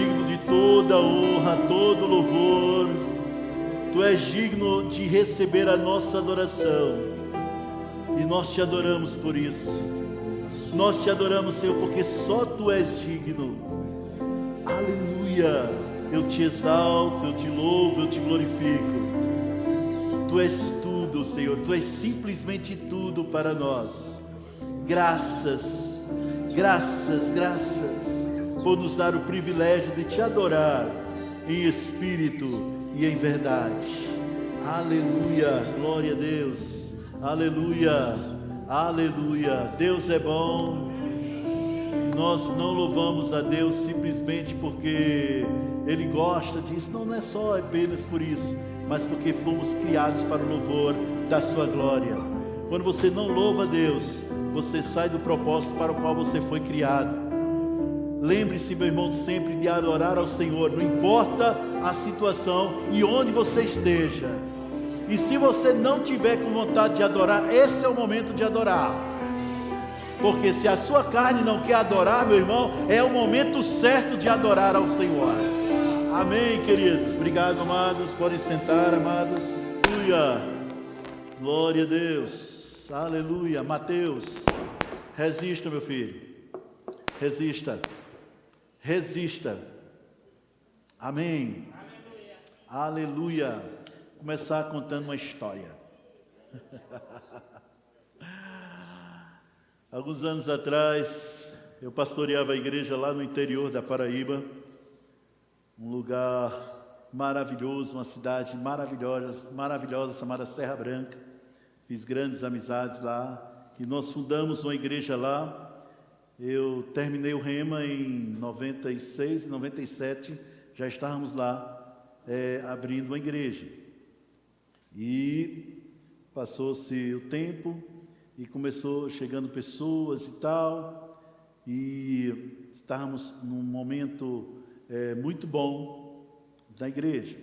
digno de toda honra, todo louvor. Tu és digno de receber a nossa adoração. E nós te adoramos por isso. Nós te adoramos, Senhor, porque só Tu és digno. Aleluia. Eu te exalto, eu te louvo, eu te glorifico. Tu és tudo, Senhor. Tu és simplesmente tudo para nós. Graças, graças, graças por nos dar o privilégio de te adorar em espírito e em verdade. Aleluia, glória a Deus. Aleluia, aleluia. Deus é bom. Nós não louvamos a Deus simplesmente porque Ele gosta disso. Não é só apenas por isso, mas porque fomos criados para o louvor da sua glória. Quando você não louva a Deus, você sai do propósito para o qual você foi criado. Lembre-se, meu irmão, sempre de adorar ao Senhor, não importa a situação e onde você esteja. E se você não tiver com vontade de adorar, esse é o momento de adorar. Porque se a sua carne não quer adorar, meu irmão, é o momento certo de adorar ao Senhor. Amém, queridos. Obrigado, amados. Podem sentar, amados. Aleluia. Glória a Deus. Aleluia. Mateus, resista, meu filho. Resista. Resista. Amém. Aleluia. Aleluia. Vou começar contando uma história. Alguns anos atrás, eu pastoreava a igreja lá no interior da Paraíba, um lugar maravilhoso, uma cidade maravilhosa chamada Serra Branca. Fiz grandes amizades lá e nós fundamos uma igreja lá. Eu terminei o Rema em 96, 97, já estávamos lá abrindo uma igreja. E passou-se o tempo e começou chegando pessoas e tal, e estávamos num momento muito bom da igreja.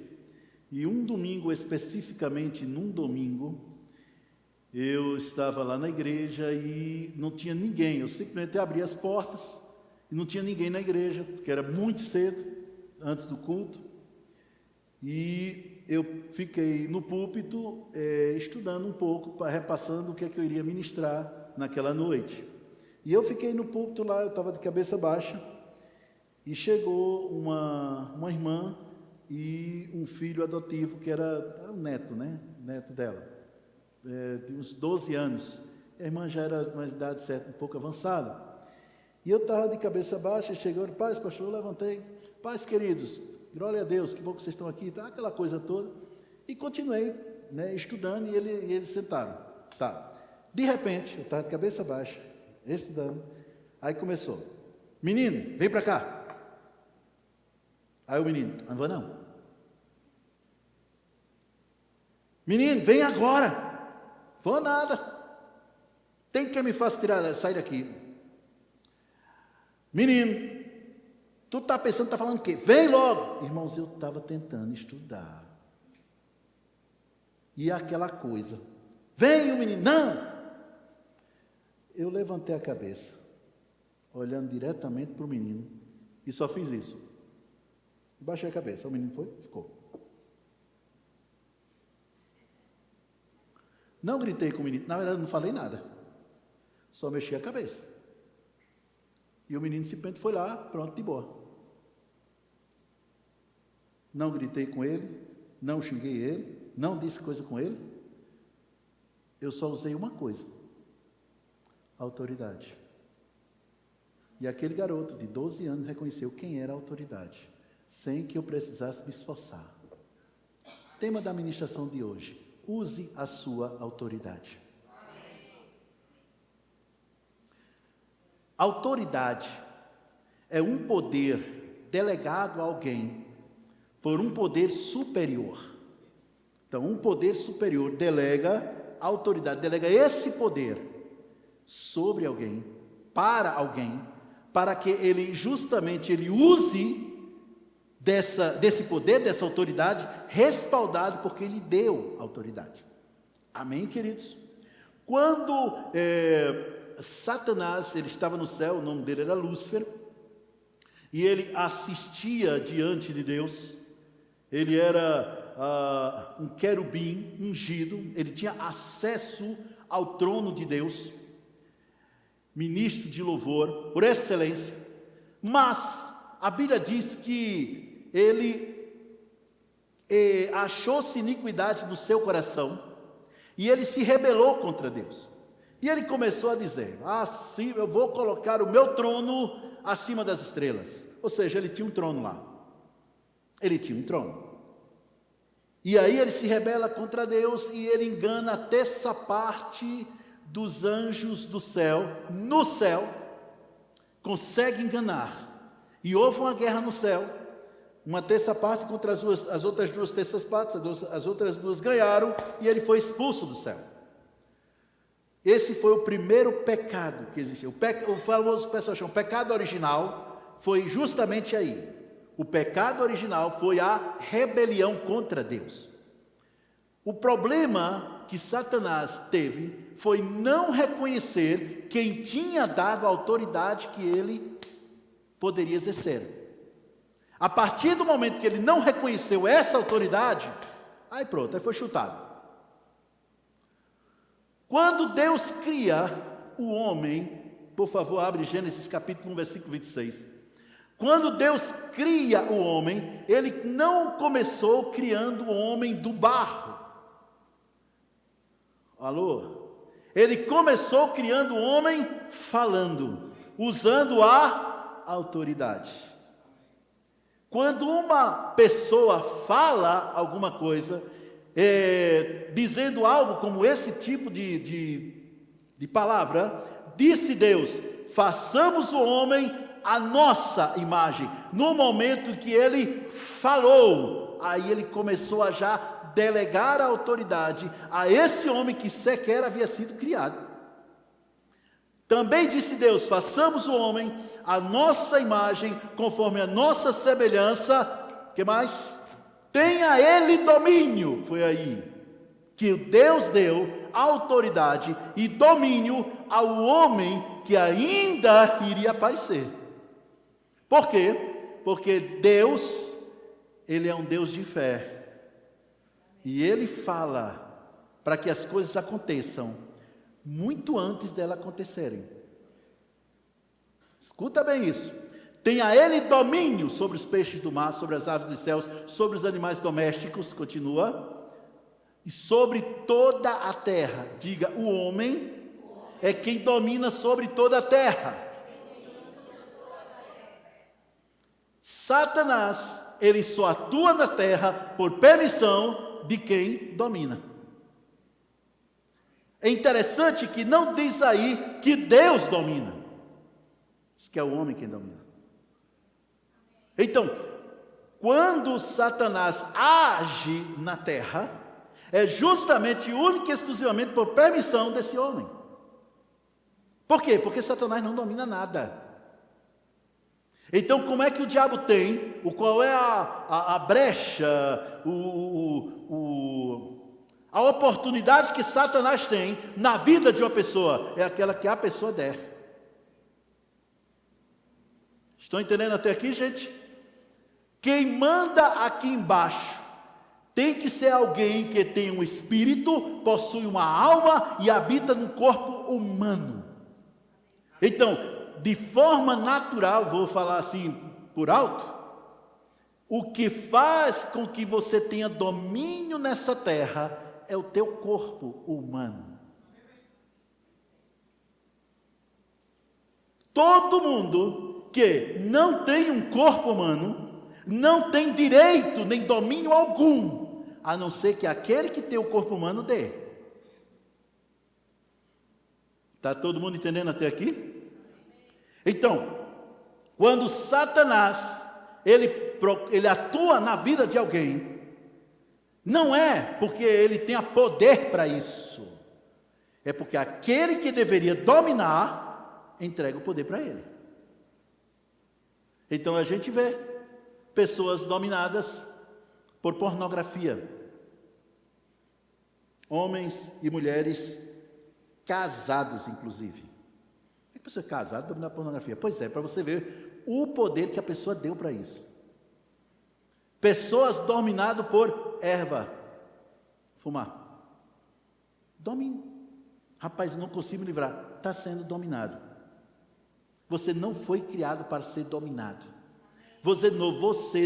E um domingo, especificamente num domingo, eu estava lá na igreja e não tinha ninguém. Eu simplesmente abri as portas e não tinha ninguém na igreja, porque era muito cedo, antes do culto. E eu fiquei no púlpito estudando um pouco, repassando o que é que eu iria ministrar naquela noite. E eu fiquei no púlpito lá, eu estava de cabeça baixa, e chegou uma irmã e um filho adotivo, que era um neto, né? Neto dela, de uns 12 anos. A irmã já era de uma idade certa, um pouco avançada. E eu estava de cabeça baixa, chegou, paz, pastor, eu levantei. Paz, queridos, glória a Deus, que bom que vocês estão aqui, tá? Aquela coisa toda. E continuei, né, estudando, e eles sentaram. Tá. De repente, eu estava de cabeça baixa, estudando. Aí começou: menino, vem para cá. Aí o menino: não vou não. Menino, vem agora. Vou nada. Tem que me fazer sair daqui. Menino, tu está pensando, está falando o quê? Vem logo. Irmãos, eu estava tentando estudar. E aquela coisa: vem o menino, não. Eu levantei a cabeça, olhando diretamente para o menino, e só fiz isso. Baixei a cabeça, o menino foi, ficou. Não gritei com o menino, na verdade não falei nada, só mexi a cabeça. E o menino simplesmente foi lá, pronto, de boa. Não gritei com ele, não xinguei ele, não disse coisa com ele. Eu só usei uma coisa: autoridade. E aquele garoto de 12 anos reconheceu quem era a autoridade, sem que eu precisasse me esforçar. Tema da ministração de hoje: use a sua autoridade. Autoridade é um poder delegado a alguém por um poder superior. Então, um poder superior delega autoridade, delega esse poder sobre alguém, para que ele justamente use desse poder, dessa autoridade, respaldado porque ele deu autoridade. Amém, queridos? Quando Satanás, ele estava no céu, o nome dele era Lúcifer, e ele assistia diante de Deus. Ele era um querubim ungido, ele tinha acesso ao trono de Deus, ministro de louvor, por excelência. Mas a Bíblia diz que ele achou-se iniquidade no seu coração, e ele se rebelou contra Deus. E ele começou a dizer: sim, eu vou colocar o meu trono acima das estrelas. Ou seja, ele tinha um trono lá. Ele tinha um trono. E aí ele se rebela contra Deus, e ele engana a terça parte dos anjos do céu, no céu, consegue enganar. E houve uma guerra no céu, uma terça parte contra as outras duas terças partes, as outras duas ganharam, e ele foi expulso do céu. Esse foi o primeiro pecado que existiu. O famoso pessoal chama, o pecado original foi justamente aí. O pecado original foi a rebelião contra Deus. O problema que Satanás teve foi não reconhecer quem tinha dado a autoridade que ele poderia exercer. A partir do momento que ele não reconheceu essa autoridade, aí pronto, aí foi chutado. Quando Deus cria o homem, por favor, abre Gênesis capítulo 1, versículo 26. Quando Deus cria o homem, ele não começou criando o homem do barro. Alô? Ele começou criando o homem falando, usando a autoridade. Quando uma pessoa fala alguma coisa, dizendo algo como esse tipo de palavra, disse Deus: façamos o homem a nossa imagem. No momento que ele falou, aí ele começou a já delegar a autoridade a esse homem que sequer havia sido criado. Também disse Deus: façamos o homem a nossa imagem, conforme a nossa semelhança. Que mais? Tenha ele domínio. Foi aí que Deus deu autoridade e domínio ao homem que ainda iria aparecer. Por quê? Porque Deus, ele é um Deus de fé. E ele fala para que as coisas aconteçam muito antes delas acontecerem. Escuta bem isso. Tenha ele domínio sobre os peixes do mar, sobre as aves dos céus, sobre os animais domésticos, continua, e sobre toda a terra. Diga, o homem é quem domina sobre toda a terra. Satanás, ele só atua na terra por permissão de quem domina. É interessante que não diz aí que Deus domina. Diz que é o homem quem domina. Então, quando Satanás age na terra, é justamente, única e exclusivamente por permissão desse homem. Por quê? Porque Satanás não domina nada. Então, como é que o diabo tem, qual é a brecha, a oportunidade que Satanás tem na vida de uma pessoa? É aquela que a pessoa der. Estão entendendo até aqui, gente? Quem manda aqui embaixo tem que ser alguém que tem um espírito, possui uma alma e habita num corpo humano. Então, de forma natural, vou falar assim por alto, o que faz com que você tenha domínio nessa terra é o teu corpo humano. Todo mundo que não tem um corpo humano não tem direito nem domínio algum, a não ser que aquele que tem o corpo humano dê. Está todo mundo entendendo até aqui? Então, quando Satanás ele atua na vida de alguém, não é porque ele tenha poder para isso, é porque aquele que deveria dominar entrega o poder para ele. Então a gente vê pessoas dominadas por pornografia, homens e mulheres casados, inclusive. Como é que você é casado domina a pornografia? Pois é, para você ver o poder que a pessoa deu para isso. Pessoas dominadas por erva, fumar. Domínio. Rapaz, não consigo me livrar. Está sendo dominado. Você não foi criado para ser dominado. Você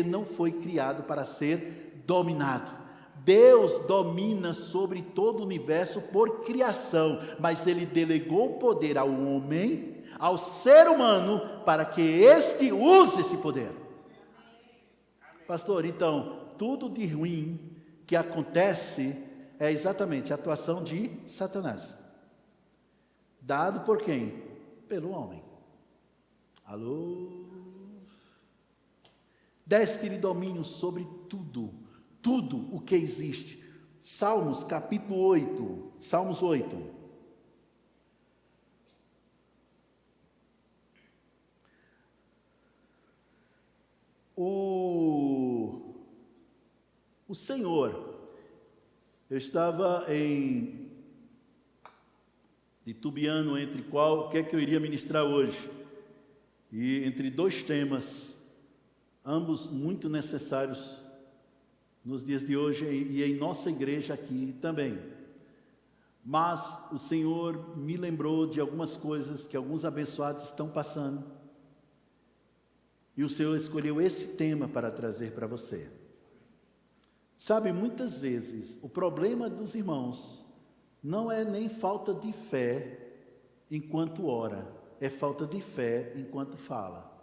não foi criado para ser dominado. Deus domina sobre todo o universo por criação, mas Ele delegou o poder ao homem, ao ser humano, para que este use esse poder. Pastor, então, tudo de ruim que acontece é exatamente a atuação de Satanás. Dado por quem? Pelo homem. Alô? Deste-lhe domínio sobre tudo o que existe. Salmos capítulo 8, Salmos 8. O Senhor, eu estava titubeando entre o que é que eu iria ministrar hoje, e entre dois temas, ambos muito necessários nos dias de hoje e em nossa igreja aqui também. Mas o Senhor me lembrou de algumas coisas que alguns abençoados estão passando, e o Senhor escolheu esse tema para trazer para você. Sabe, muitas vezes o problema dos irmãos não é nem falta de fé enquanto ora, é falta de fé enquanto fala.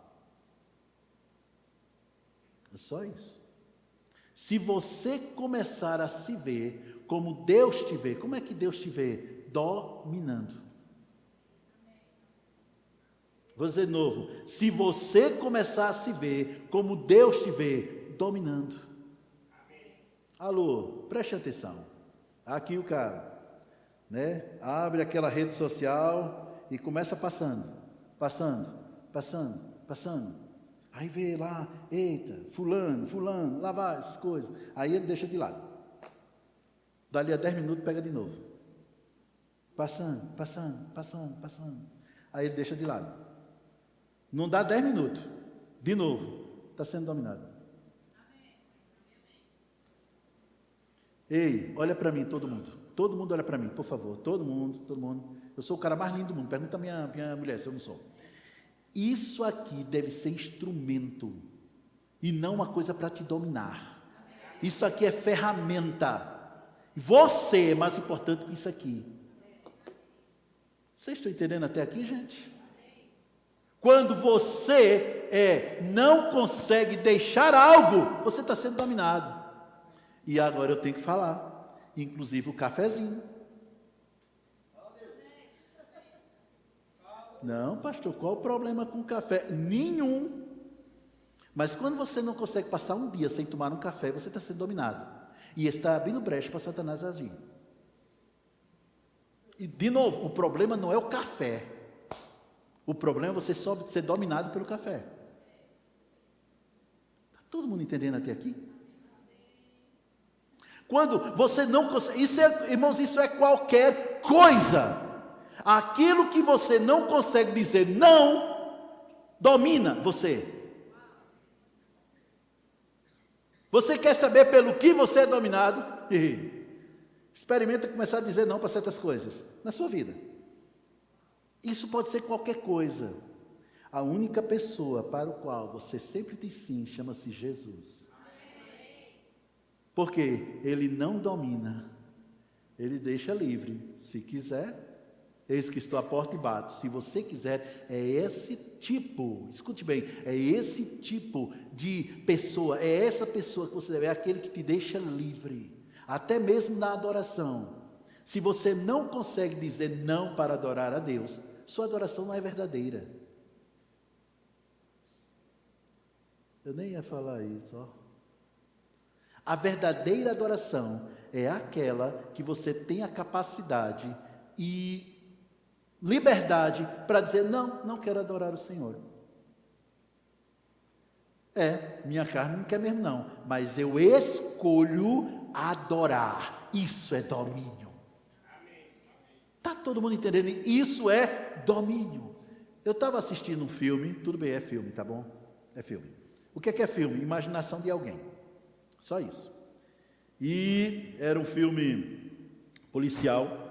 É só isso. Se você começar a se ver como Deus te vê, como é que Deus te vê? Dominando. Vou dizer de novo, se você começar a se ver como Deus te vê, dominando. Alô, preste atenção. Aqui o cara, né? Abre aquela rede social e começa passando. Aí vê lá, eita, fulano, lá vai essas coisas. Aí ele deixa de lado. Dali a 10 minutos pega de novo. Passando. Aí ele deixa de lado. Não dá 10 minutos. De novo, está sendo dominado. Ei, olha para mim, todo mundo. Todo mundo olha para mim, por favor. Todo mundo. Eu sou o cara mais lindo do mundo. Pergunta a minha mulher se eu não sou. Isso aqui deve ser instrumento e não uma coisa para te dominar. Isso aqui é ferramenta. Você é mais importante que isso aqui. Vocês estão entendendo até aqui, gente? Quando você não consegue deixar algo, você está sendo dominado. E agora eu tenho que falar, inclusive o cafezinho. Não, pastor, qual o problema com o café? Nenhum. Mas quando você não consegue passar um dia sem tomar um café, você está sendo dominado. E está abrindo brecha para Satanás agir. E, de novo, o problema não é o café. O problema é você só ser dominado pelo café. Está todo mundo entendendo até aqui? Quando você não consegue... irmãos, isso é qualquer coisa. Aquilo que você não consegue dizer não, domina você. Você quer saber pelo que você é dominado? Experimenta começar a dizer não para certas coisas na sua vida. Isso pode ser qualquer coisa. A única pessoa para o qual você sempre diz sim chama-se Jesus. Porque Ele não domina, Ele deixa livre. Se quiser, eis que estou à porta e bato. Se você quiser, é esse tipo, escute bem, é esse tipo de pessoa, é essa pessoa que você deve, é aquele que te deixa livre, até mesmo na adoração. Se você não consegue dizer não para adorar a Deus, sua adoração não é verdadeira. Eu nem ia falar isso, ó. A verdadeira adoração é aquela que você tem a capacidade e liberdade para dizer, não quero adorar o Senhor. Minha carne não quer mesmo não, mas eu escolho adorar. Isso é domínio. Está todo mundo entendendo? Isso é domínio. Eu estava assistindo um filme, tudo bem, é filme, tá bom? É filme. O que é filme? Imaginação de alguém. Só isso. E era um filme policial.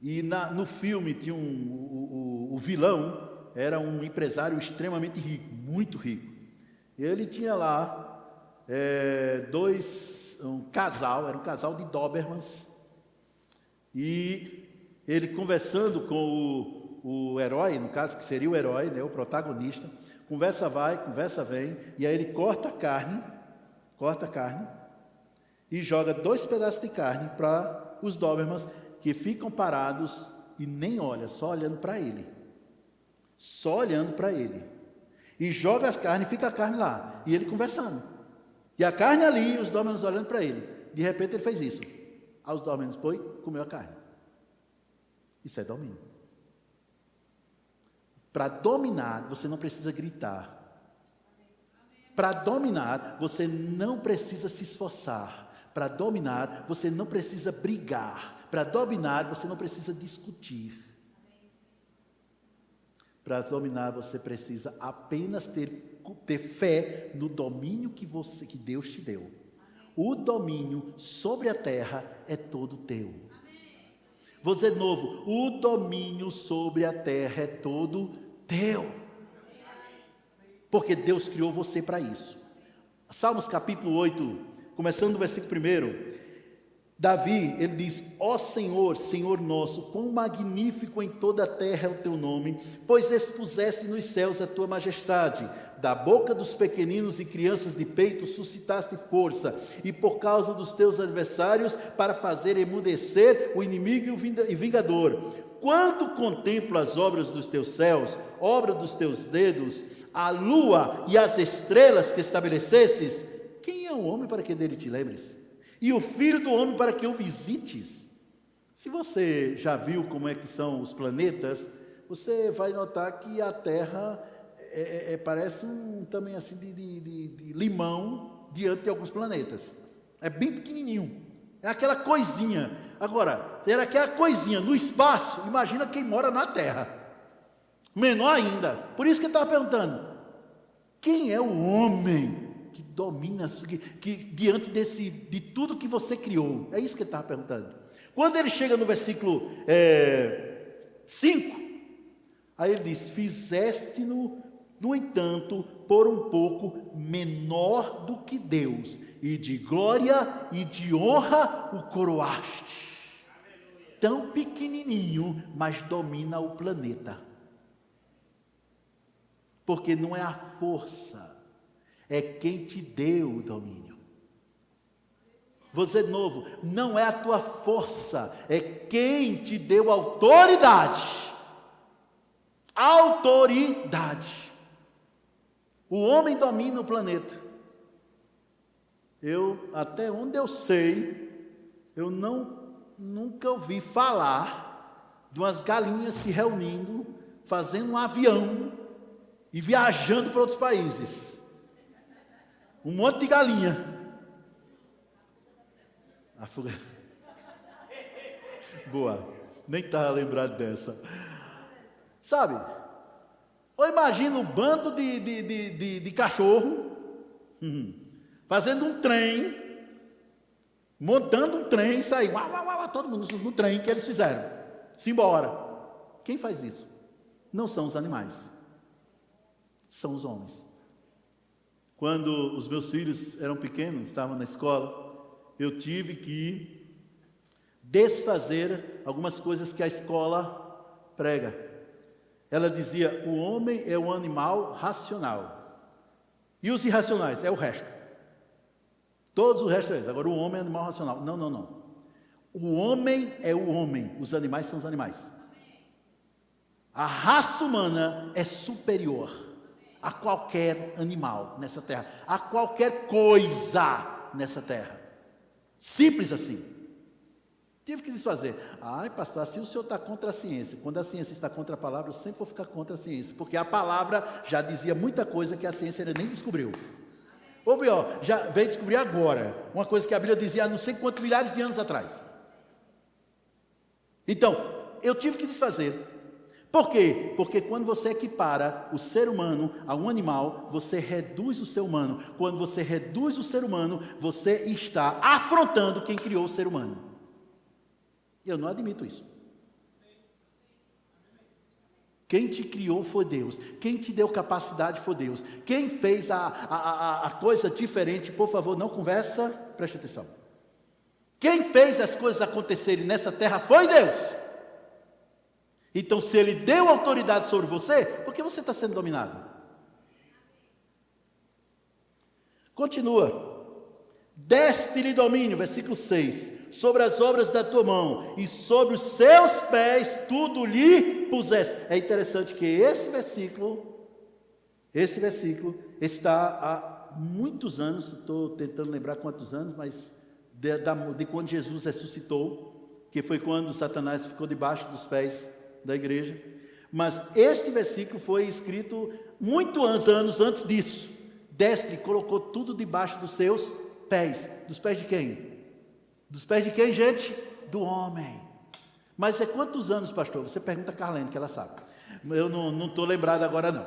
E no filme tinha o vilão era um empresário extremamente rico, muito rico. Ele tinha lá era um casal de Dobermans. E ele conversando com o herói, no caso que seria o herói, né, o protagonista, conversa vai, conversa vem, e aí ele corta a carne e joga 2 pedaços de carne para os Dobermans, que ficam parados e nem olham, só olhando para ele. Só olhando para ele. E joga as carnes, fica a carne lá, e ele conversando. E a carne ali, e os Dobermans olhando para ele. De repente ele fez isso. Aí os Dobermans foi, comeu a carne. Isso é domínio. Para dominar, você não precisa gritar. Para dominar, você não precisa se esforçar. Para dominar, você não precisa brigar. Para dominar, você não precisa discutir. Para dominar, você precisa apenas ter fé no domínio que Deus te deu. O domínio sobre a terra é todo teu. Vou dizer de novo, o domínio sobre a terra é todo teu. Porque Deus criou você para isso. Salmos capítulo 8, começando do versículo 1, Davi, ele diz: ó Senhor, Senhor nosso, quão magnífico em toda a terra é o teu nome, pois expuseste nos céus a tua majestade. Da boca dos pequeninos e crianças de peito suscitaste força, e por causa dos teus adversários, para fazer emudecer o inimigo e vingador. Quando contemplo as obras dos teus céus, obra dos teus dedos, a lua e as estrelas que estabelecestes, quem é o homem para que dele te lembres? E o filho do homem para que o visites? Se você já viu como é que são os planetas, você vai notar que a Terra parece também assim de limão diante de alguns planetas. É bem pequenininho. É aquela coisinha. Agora, era aquela coisinha no espaço, imagina quem mora na Terra. Menor ainda. Por isso que ele estava perguntando, quem é o homem que domina, que diante de tudo que você criou? É isso que ele estava perguntando. Quando ele chega no versículo 5, aí ele diz: fizeste-no, no entanto, por um pouco menor do que Deus, e de glória e de honra o coroaste. Tão pequenininho, mas domina o planeta. Porque não é a força, é quem te deu o domínio. Vou dizer de novo, não é a tua força, é quem te deu autoridade. Autoridade. O homem domina o planeta. Até onde eu sei, eu nunca ouvi falar de umas galinhas se reunindo, fazendo um avião e viajando para outros países. Um monte de galinha. A fuga. Boa, nem estava lembrado dessa. Sabe? Ou imagina um bando de cachorro fazendo um trem, montando um trem e sair, todo mundo no trem que eles fizeram. Simbora. Quem faz isso? Não são os animais, são os homens. Quando os meus filhos eram pequenos, estavam na escola, eu tive que desfazer algumas coisas que a escola prega. Ela dizia: o homem é um animal racional, e os irracionais é o resto. Todos o resto é isso. Agora o homem é animal racional. Não. O homem é o homem, os animais são os animais. A raça humana é superior a qualquer animal nessa terra, a qualquer coisa nessa terra. Simples assim. Tive que desfazer. Ai, pastor, assim o senhor está contra a ciência. Quando a ciência está contra a palavra, eu sempre vou ficar contra a ciência, porque a palavra já dizia muita coisa que a ciência ainda nem descobriu. Ou pior, já veio descobrir agora, uma coisa que a Bíblia dizia há não sei quantos milhares de anos atrás. Então, eu tive que desfazer, Por quê? Porque quando você equipara o ser humano a um animal, você reduz o ser humano. Quando você reduz o ser humano, você está afrontando quem criou o ser humano. Eu não admito isso. Quem te criou foi Deus. Quem te deu capacidade foi Deus. Quem fez a coisa diferente, por favor, não conversa, preste atenção. Quem fez as coisas acontecerem nessa terra foi Deus. Então, se Ele deu autoridade sobre você, por que você está sendo dominado? Continua. Deste-lhe domínio, versículo 6, sobre as obras da tua mão, e sobre os seus pés tudo lhe puseste. É interessante que esse versículo está há muitos anos, estou tentando lembrar quantos anos, mas de quando Jesus ressuscitou, que foi quando Satanás ficou debaixo dos pés da igreja. Mas este versículo foi escrito muitos anos antes disso. Deste colocou tudo debaixo dos seus pés. Dos pés de quem? Dos pés de quem, gente? Do homem. Mas é quantos anos, pastor? Você pergunta a Carlene, que ela sabe. Eu não estou lembrado agora, não.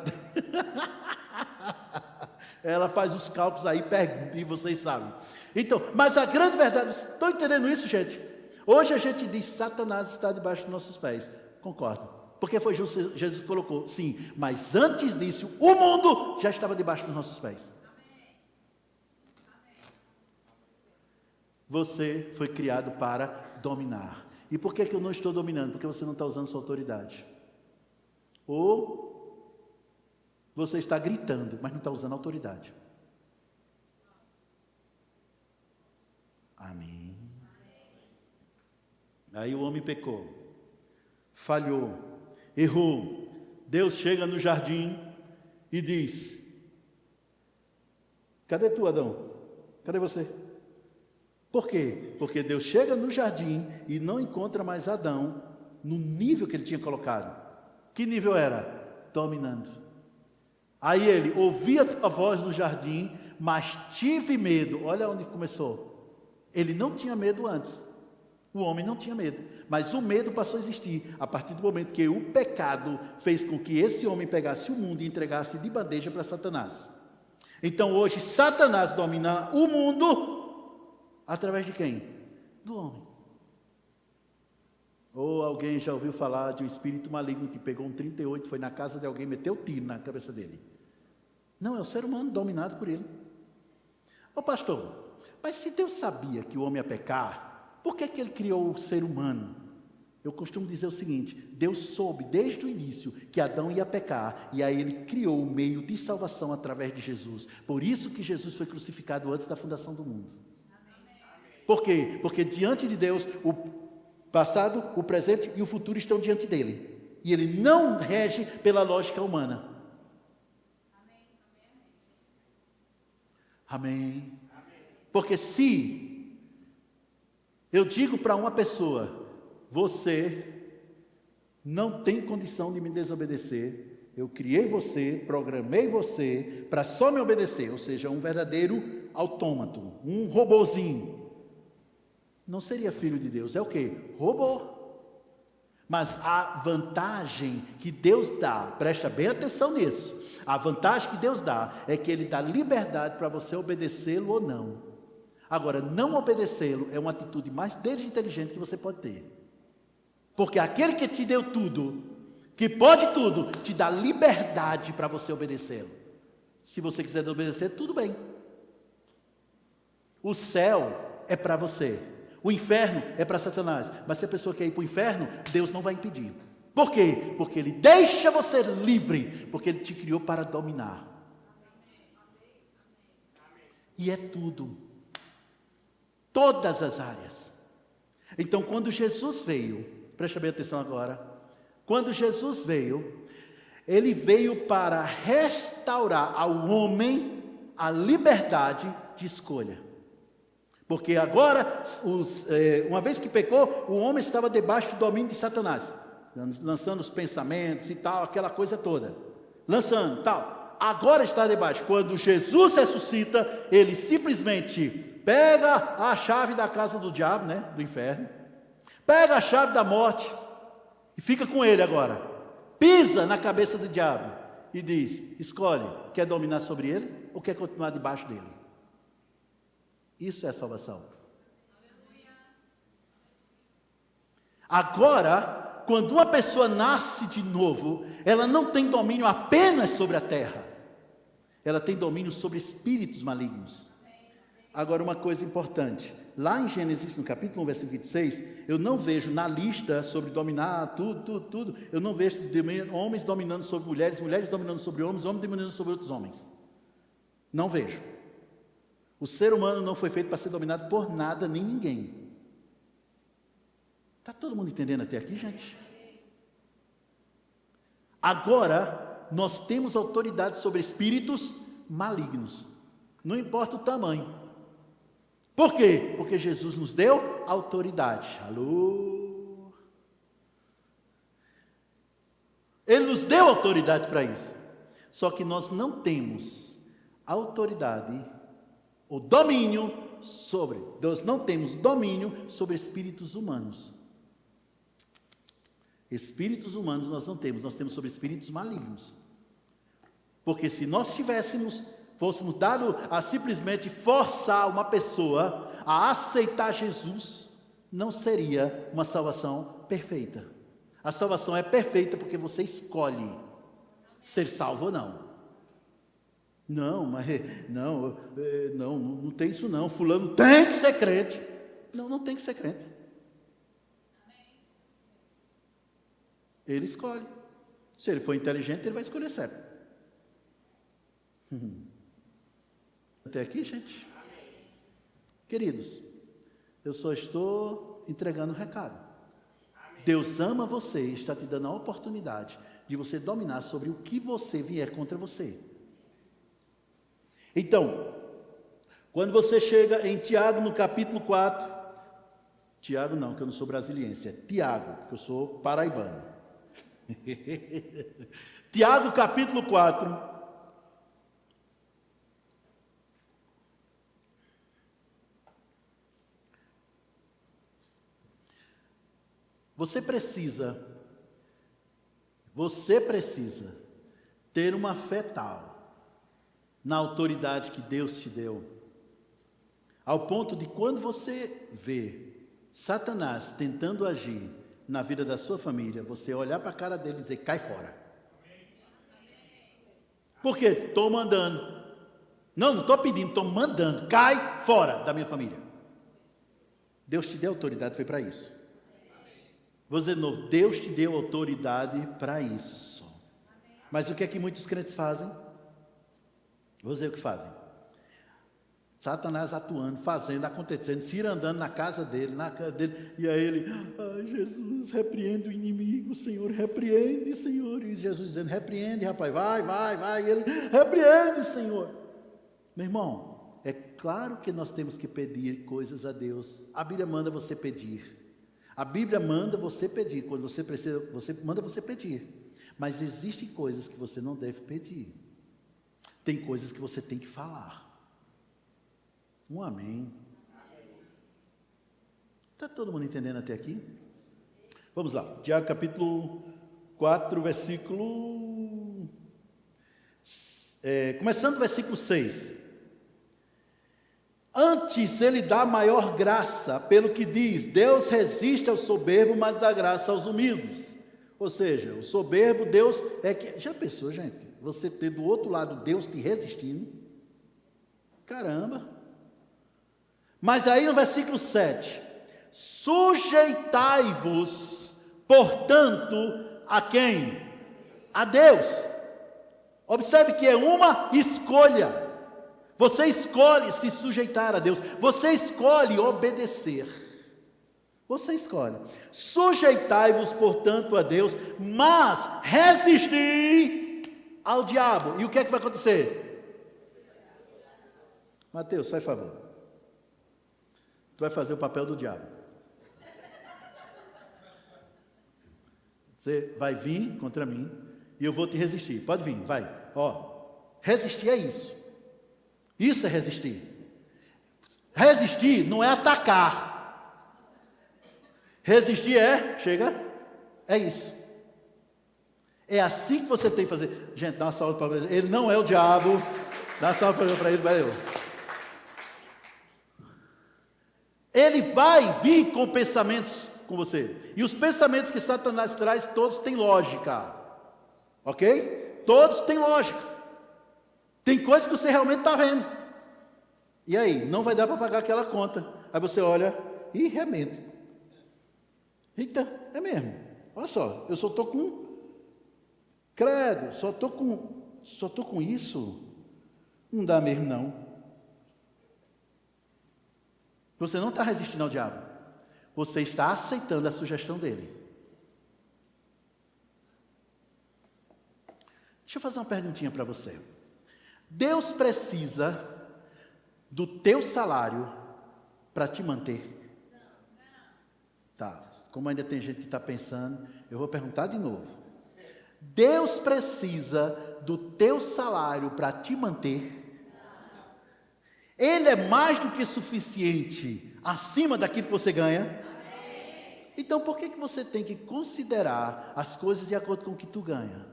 Ela faz os cálculos aí, pergunta, e vocês sabem. Então, mas a grande verdade, vocês estão entendendo isso, gente? Hoje a gente diz, Satanás está debaixo dos nossos pés. Concordo. Porque foi Jesus que colocou. Sim, mas antes disso, o mundo já estava debaixo dos nossos pés. Você foi criado para dominar. E por que eu não estou dominando? Porque você não está usando sua autoridade. Ou você está gritando, mas não está usando autoridade. Amém. Aí o homem pecou, falhou, errou. Deus chega no jardim e diz: cadê tu, Adão? Cadê você? Por quê? Porque Deus chega no jardim e não encontra mais Adão no nível que ele tinha colocado. Que nível era? Dominando. Aí ele ouvia a tua voz no jardim, mas tive medo. Olha onde começou. Ele não tinha medo antes. O homem não tinha medo, mas o medo passou a existir a partir do momento que o pecado fez com que esse homem pegasse o mundo e entregasse de bandeja para Satanás. Então hoje Satanás domina o mundo através de quem? Do homem. Ou alguém já ouviu falar de um espírito maligno que pegou um 38, foi na casa de alguém e meteu tiro na cabeça dele? Não, é o ser humano dominado por ele. Ô pastor, mas se Deus sabia que o homem ia pecar, por que ele criou o ser humano? Eu costumo dizer o seguinte: Deus soube desde o início que Adão ia pecar, e aí ele criou o meio de salvação através de Jesus. Por isso que Jesus foi crucificado antes da fundação do mundo. Por quê? Porque diante de Deus, o passado, o presente e o futuro estão diante dele. E ele não rege pela lógica humana. Amém. Porque se eu digo para uma pessoa, você não tem condição de me desobedecer, eu criei você, programei você para só me obedecer, ou seja, um verdadeiro autômato, um robozinho. Não seria filho de Deus, é o quê? Robô. Mas a vantagem que Deus dá, presta bem atenção nisso, a vantagem que Deus dá é que Ele dá liberdade para você obedecê-lo ou não. Agora, não obedecê-lo é uma atitude mais desinteligente que você pode ter. Porque aquele que te deu tudo, que pode tudo, te dá liberdade para você obedecê-lo. Se você quiser obedecer, tudo bem. O céu é para você. O inferno é para Satanás. Mas se a pessoa quer ir para o inferno, Deus não vai impedir. Por quê? Porque Ele deixa você livre. Porque Ele te criou para dominar. E é tudo. Todas as áreas. Então, quando Jesus veio, preste bem atenção agora. Quando Jesus veio, Ele veio para restaurar ao homem a liberdade de escolha. Porque agora, uma vez que pecou, o homem estava debaixo do domínio de Satanás, lançando os pensamentos e tal, aquela coisa toda, lançando tal. Agora está debaixo. Quando Jesus ressuscita, Ele simplesmente pega a chave da casa do diabo, né, do inferno, pega a chave da morte e fica com ele agora. pisa na cabeça do diabo e diz: escolhe, quer dominar sobre ele ou quer continuar debaixo dele? Isso é salvação. Agora, quando uma pessoa nasce de novo, ela não tem domínio apenas sobre a terra, ela tem domínio sobre espíritos malignos. Agora, uma coisa importante, lá em Gênesis, no capítulo 1, versículo 26, eu não vejo na lista sobre dominar tudo, eu não vejo homens dominando sobre mulheres, mulheres dominando sobre homens, homens dominando sobre outros homens. Não vejo. O ser humano não foi feito para ser dominado por nada nem ninguém. Está todo mundo entendendo até aqui, gente? Agora, nós temos autoridade sobre espíritos malignos. Não importa o tamanho. Por quê? Porque Jesus nos deu autoridade. Alô? Ele nos deu autoridade para isso. Só que nós não temos autoridade ou domínio sobre, nós não temos domínio sobre espíritos humanos. Espíritos humanos nós não temos, nós temos sobre espíritos malignos. Porque se nós fôssemos dados a simplesmente forçar uma pessoa a aceitar Jesus, não seria uma salvação perfeita. A salvação é perfeita porque você escolhe ser salvo ou não. Não tem isso não. Fulano tem que ser crente. Não tem que ser crente. Ele escolhe. Se ele for inteligente, ele vai escolher certo. Até aqui, gente? Queridos, eu só estou entregando o recado. Deus ama você e está te dando a oportunidade de você dominar sobre o que você vier contra você. Então, quando você chega em Tiago, no capítulo 4, Tiago não, que eu não sou brasiliense, é Tiago, porque eu sou paraibano. Tiago, capítulo 4. Você precisa ter uma fé tal na autoridade que Deus te deu, ao ponto de quando você vê Satanás tentando agir na vida da sua família, você olhar para a cara dele e dizer: cai fora. Por quê? Estou mandando. Não estou pedindo, estou mandando. Cai fora da minha família. Deus te deu autoridade, foi para isso. Vou dizer de novo, Deus te deu autoridade para isso. Mas o que é que muitos crentes fazem? Vou dizer o que fazem. Satanás atuando, fazendo, acontecendo, Ciro andando na casa dele, e aí ele: Jesus, repreende o inimigo, Senhor, repreende, Senhor. E Jesus dizendo: repreende, rapaz, vai. E ele: repreende, Senhor. Meu irmão, é claro que nós temos que pedir coisas a Deus. A Bíblia manda você pedir. A Bíblia manda você pedir. Quando você precisa, manda você pedir. Mas existem coisas que você não deve pedir. Tem coisas que você tem que falar. Um amém. Está todo mundo entendendo até aqui? Vamos lá. Tiago capítulo 4, versículo... começando o versículo 6. Antes ele dá maior graça, pelo que diz: Deus resiste ao soberbo, mas dá graça aos humildes. Ou seja, o soberbo, Deus é que... Já pensou, gente? Você ter do outro lado Deus te resistindo? Caramba! Mas aí no versículo 7, sujeitai-vos, portanto, a quem? A Deus. Observe que é uma escolha. Você escolhe se sujeitar a Deus, você escolhe obedecer. Você escolhe. Sujeitai-vos, portanto, a Deus, mas resisti ao diabo. E o que é que vai acontecer? Mateus, faz favor. Tu vai fazer o papel do diabo. Você vai vir contra mim e eu vou te resistir. Pode vir, vai. Resistir é isso. Isso é resistir. Resistir não é atacar. Resistir é isso. É assim que você tem que fazer. Gente, dá uma salva para ele. Ele não é o diabo. Dá uma salva para ele, valeu. Ele vai vir com pensamentos com você. E os pensamentos que Satanás traz, todos têm lógica. Ok? Todos têm lógica. Tem coisas que você realmente está vendo. E aí, não vai dar para pagar aquela conta. Aí você olha e realmente. Eita, é mesmo. Olha só, eu só estou com credo, só estou com isso. Não dá mesmo não. Você não está resistindo ao diabo. Você está aceitando a sugestão dele. Deixa eu fazer uma perguntinha para você. Deus precisa do teu salário para te manter? Tá, como ainda tem gente que está pensando, eu vou perguntar de novo. Deus precisa do teu salário para te manter? Ele é mais do que suficiente acima daquilo que você ganha? Então por que você tem que considerar as coisas de acordo com o que tu ganha?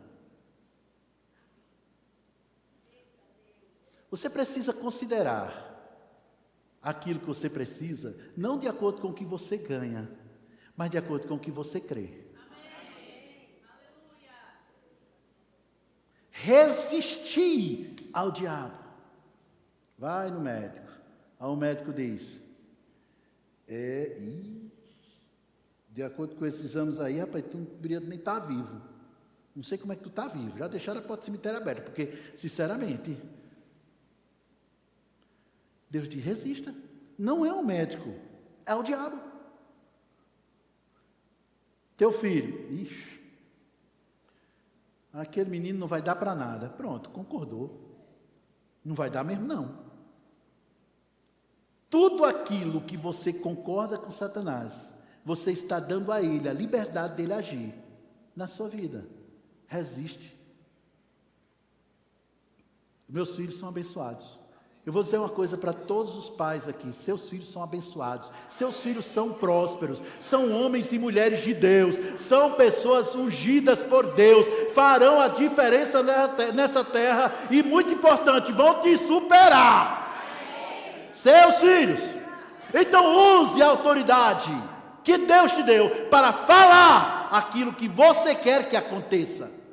Você precisa considerar aquilo que você precisa, não de acordo com o que você ganha, mas de acordo com o que você crê. Resistir ao diabo. Vai no médico. Aí o médico diz: de acordo com esses exames aí, rapaz, tu não deveria nem estar vivo. Não sei como é que tu está vivo. Já deixaram a porta do cemitério aberta, porque, sinceramente, Deus diz: resista. Não é o médico, é o diabo. Teu filho, aquele menino não vai dar para nada. Pronto, concordou. Não vai dar mesmo não. Tudo aquilo que você concorda com Satanás, você está dando a ele a liberdade dele agir na sua vida. Resiste. Meus filhos são abençoados. Eu vou dizer uma coisa para todos os pais aqui: seus filhos são abençoados, seus filhos são prósperos, são homens e mulheres de Deus, são pessoas ungidas por Deus, farão a diferença nessa terra e, muito importante, vão te superar. Seus filhos. Então use a autoridade que Deus te deu para falar aquilo que você quer que aconteça.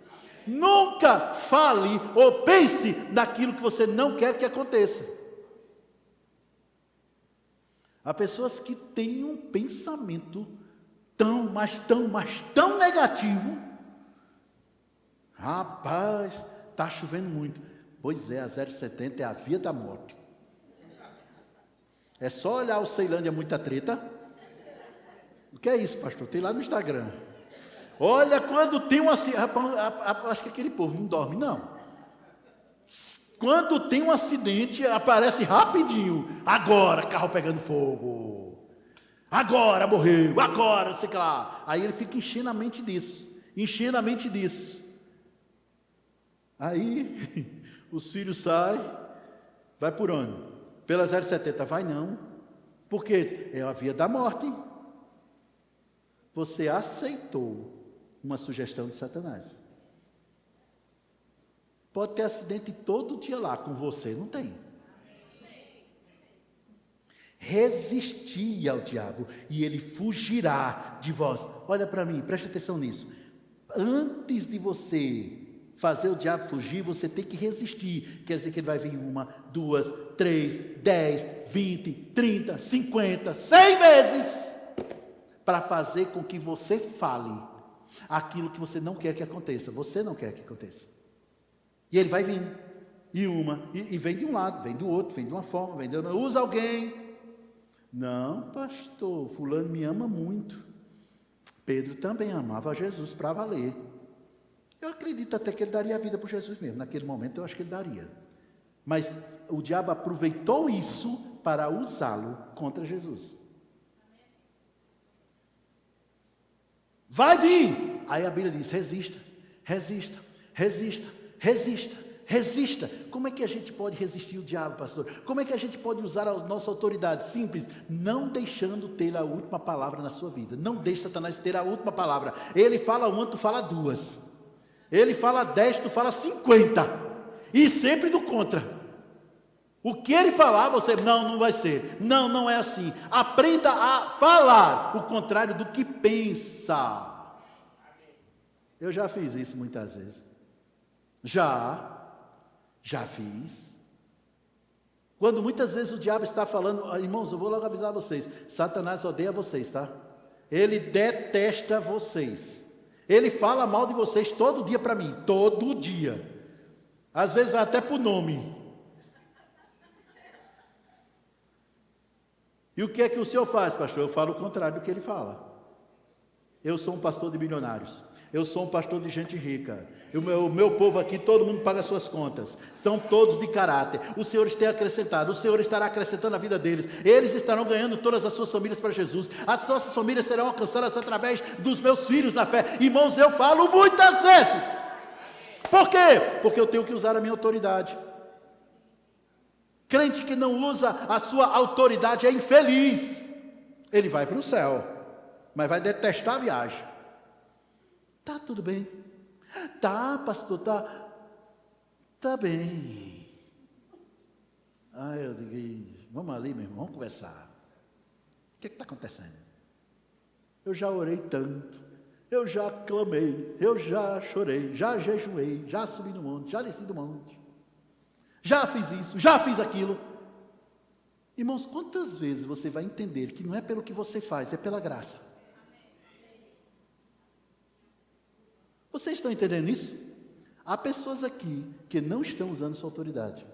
Nunca fale ou pense naquilo que você não quer que aconteça. Há pessoas que têm um pensamento tão negativo. Rapaz, está chovendo muito. Pois é, a 070 é a via da morte. É só olhar o Ceilândia Muita Treta. O que é isso, pastor? Tem lá no Instagram. Olha, quando tem um acidente, acho que aquele povo não dorme, não. Quando tem um acidente, aparece rapidinho. Agora, carro pegando fogo. Agora, morreu. Agora, não sei o que lá. Aí ele fica enchendo a mente disso. Aí, os filhos saem. Vai por onde? Pela 070. Vai não. Porque é a via da morte. Você aceitou uma sugestão de Satanás. Pode ter acidente todo dia lá, com você não tem. Resistir ao diabo e ele fugirá de vós. Olha para mim, preste atenção nisso. Antes de você fazer o diabo fugir, você tem que resistir. Quer dizer que ele vai vir 1, 2, 3, 10, 20, 30, 50, 100 vezes para fazer com que você fale aquilo que você não quer que aconteça. Você não quer que aconteça. E ele vai vir. E vem de um lado, vem do outro, vem de uma forma, vem de outra. Usa alguém. Não, pastor, fulano me ama muito. Pedro também amava Jesus para valer. Eu acredito até que ele daria a vida por Jesus mesmo. Naquele momento eu acho que ele daria. Mas o diabo aproveitou isso para usá-lo contra Jesus. Vai vir. Aí a Bíblia diz: resista, resista, resista, resista, resista. Como é que a gente pode resistir o diabo, pastor? Como é que a gente pode usar a nossa autoridade? Simples, não deixando ter a última palavra na sua vida. Não deixe Satanás ter a última palavra. Ele fala uma, tu fala duas. Ele fala 10, tu fala 50. E sempre do contra. O que ele falar, você, não vai ser. Não é assim. Aprenda a falar o contrário do que pensa. Eu já fiz isso muitas vezes. Já fiz. Quando muitas vezes o diabo está falando, irmãos, eu vou logo avisar vocês, Satanás odeia vocês, tá? Ele detesta vocês. Ele fala mal de vocês todo dia para mim, todo dia. Às vezes vai até por nome. E o que é que o senhor faz, pastor? Eu falo o contrário do que ele fala. Eu sou um pastor de milionários. Eu sou um pastor de gente rica. O meu povo aqui, todo mundo paga suas contas. São todos de caráter. O Senhor está acrescentado. O Senhor estará acrescentando a vida deles. Eles estarão ganhando todas as suas famílias para Jesus. As nossas famílias serão alcançadas através dos meus filhos na fé. Irmãos, eu falo muitas vezes. Por quê? Porque eu tenho que usar a minha autoridade. Crente que não usa a sua autoridade é infeliz. Ele vai para o céu, mas vai detestar a viagem. Tá tudo bem. Tá, pastor, tá bem. Eu digo, vamos ali, meu irmão, vamos conversar. O que está acontecendo? Eu já orei tanto, eu já clamei, eu já chorei, já jejuei, já subi no monte, já desci do monte. Já fiz isso, já fiz aquilo. Irmãos, quantas vezes você vai entender que não é pelo que você faz, é pela graça? Vocês estão entendendo isso? Há pessoas aqui que não estão usando sua autoridade.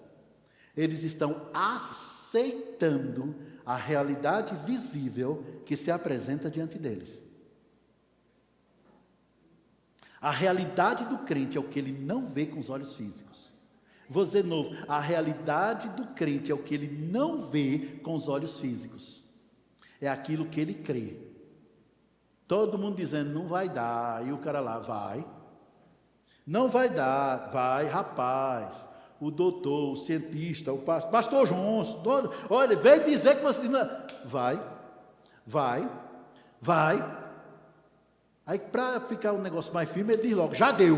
Eles estão aceitando a realidade visível que se apresenta diante deles. A realidade do crente é o que ele não vê com os olhos físicos. Vou dizer de novo, a realidade do crente é o que ele não vê com os olhos físicos. É aquilo que ele crê. Todo mundo dizendo, não vai dar, e o cara lá, vai. Não vai dar, vai, rapaz. O doutor, o cientista, o pastor Johnson, olha, veio dizer que você... Vai. Aí, para ficar um negócio mais firme, ele diz logo, já deu.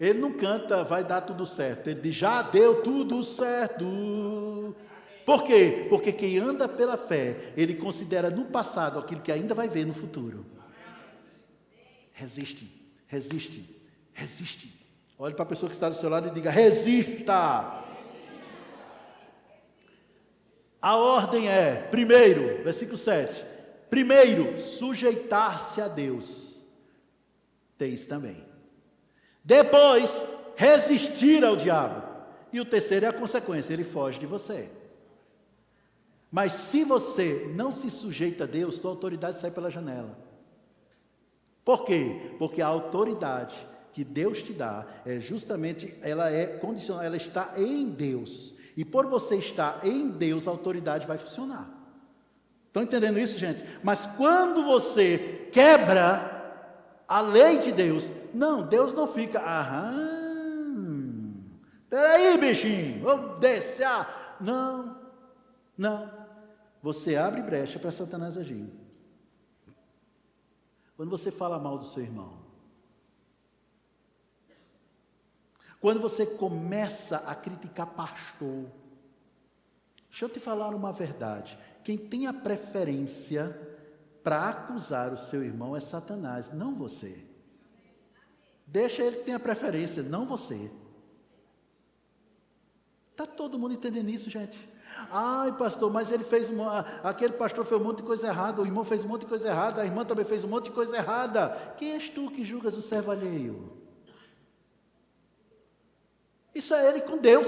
Ele não canta, vai dar tudo certo. Ele diz, já deu tudo certo. Por quê? Porque quem anda pela fé, ele considera no passado aquilo que ainda vai ver no futuro. Resiste. Olhe para a pessoa que está do seu lado e diga, resista. A ordem é, primeiro, versículo 7. Primeiro, sujeitar-se a Deus. Tem isso também. Depois, resistir ao diabo. E o terceiro é a consequência, ele foge de você. Mas se você não se sujeita a Deus, tua autoridade sai pela janela. Por quê? Porque a autoridade que Deus te dá é justamente, ela é condicional, ela está em Deus. E por você estar em Deus, a autoridade vai funcionar. Estão entendendo isso, gente? Mas quando você quebra a lei de Deus, não, Deus não fica, peraí, bichinho, vamos descer. Não. Você abre brecha para Satanás agir. Quando você fala mal do seu irmão, quando você começa a criticar pastor, deixa eu te falar uma verdade, quem tem a preferência para acusar o seu irmão é Satanás, não você. Deixa ele que tenha preferência, não você. Está todo mundo entendendo isso, gente? Ai, pastor, mas ele fez aquele pastor fez um monte de coisa errada, o irmão fez um monte de coisa errada, a irmã também fez um monte de coisa errada. Quem és tu que julgas o servo alheio? Isso é ele com Deus.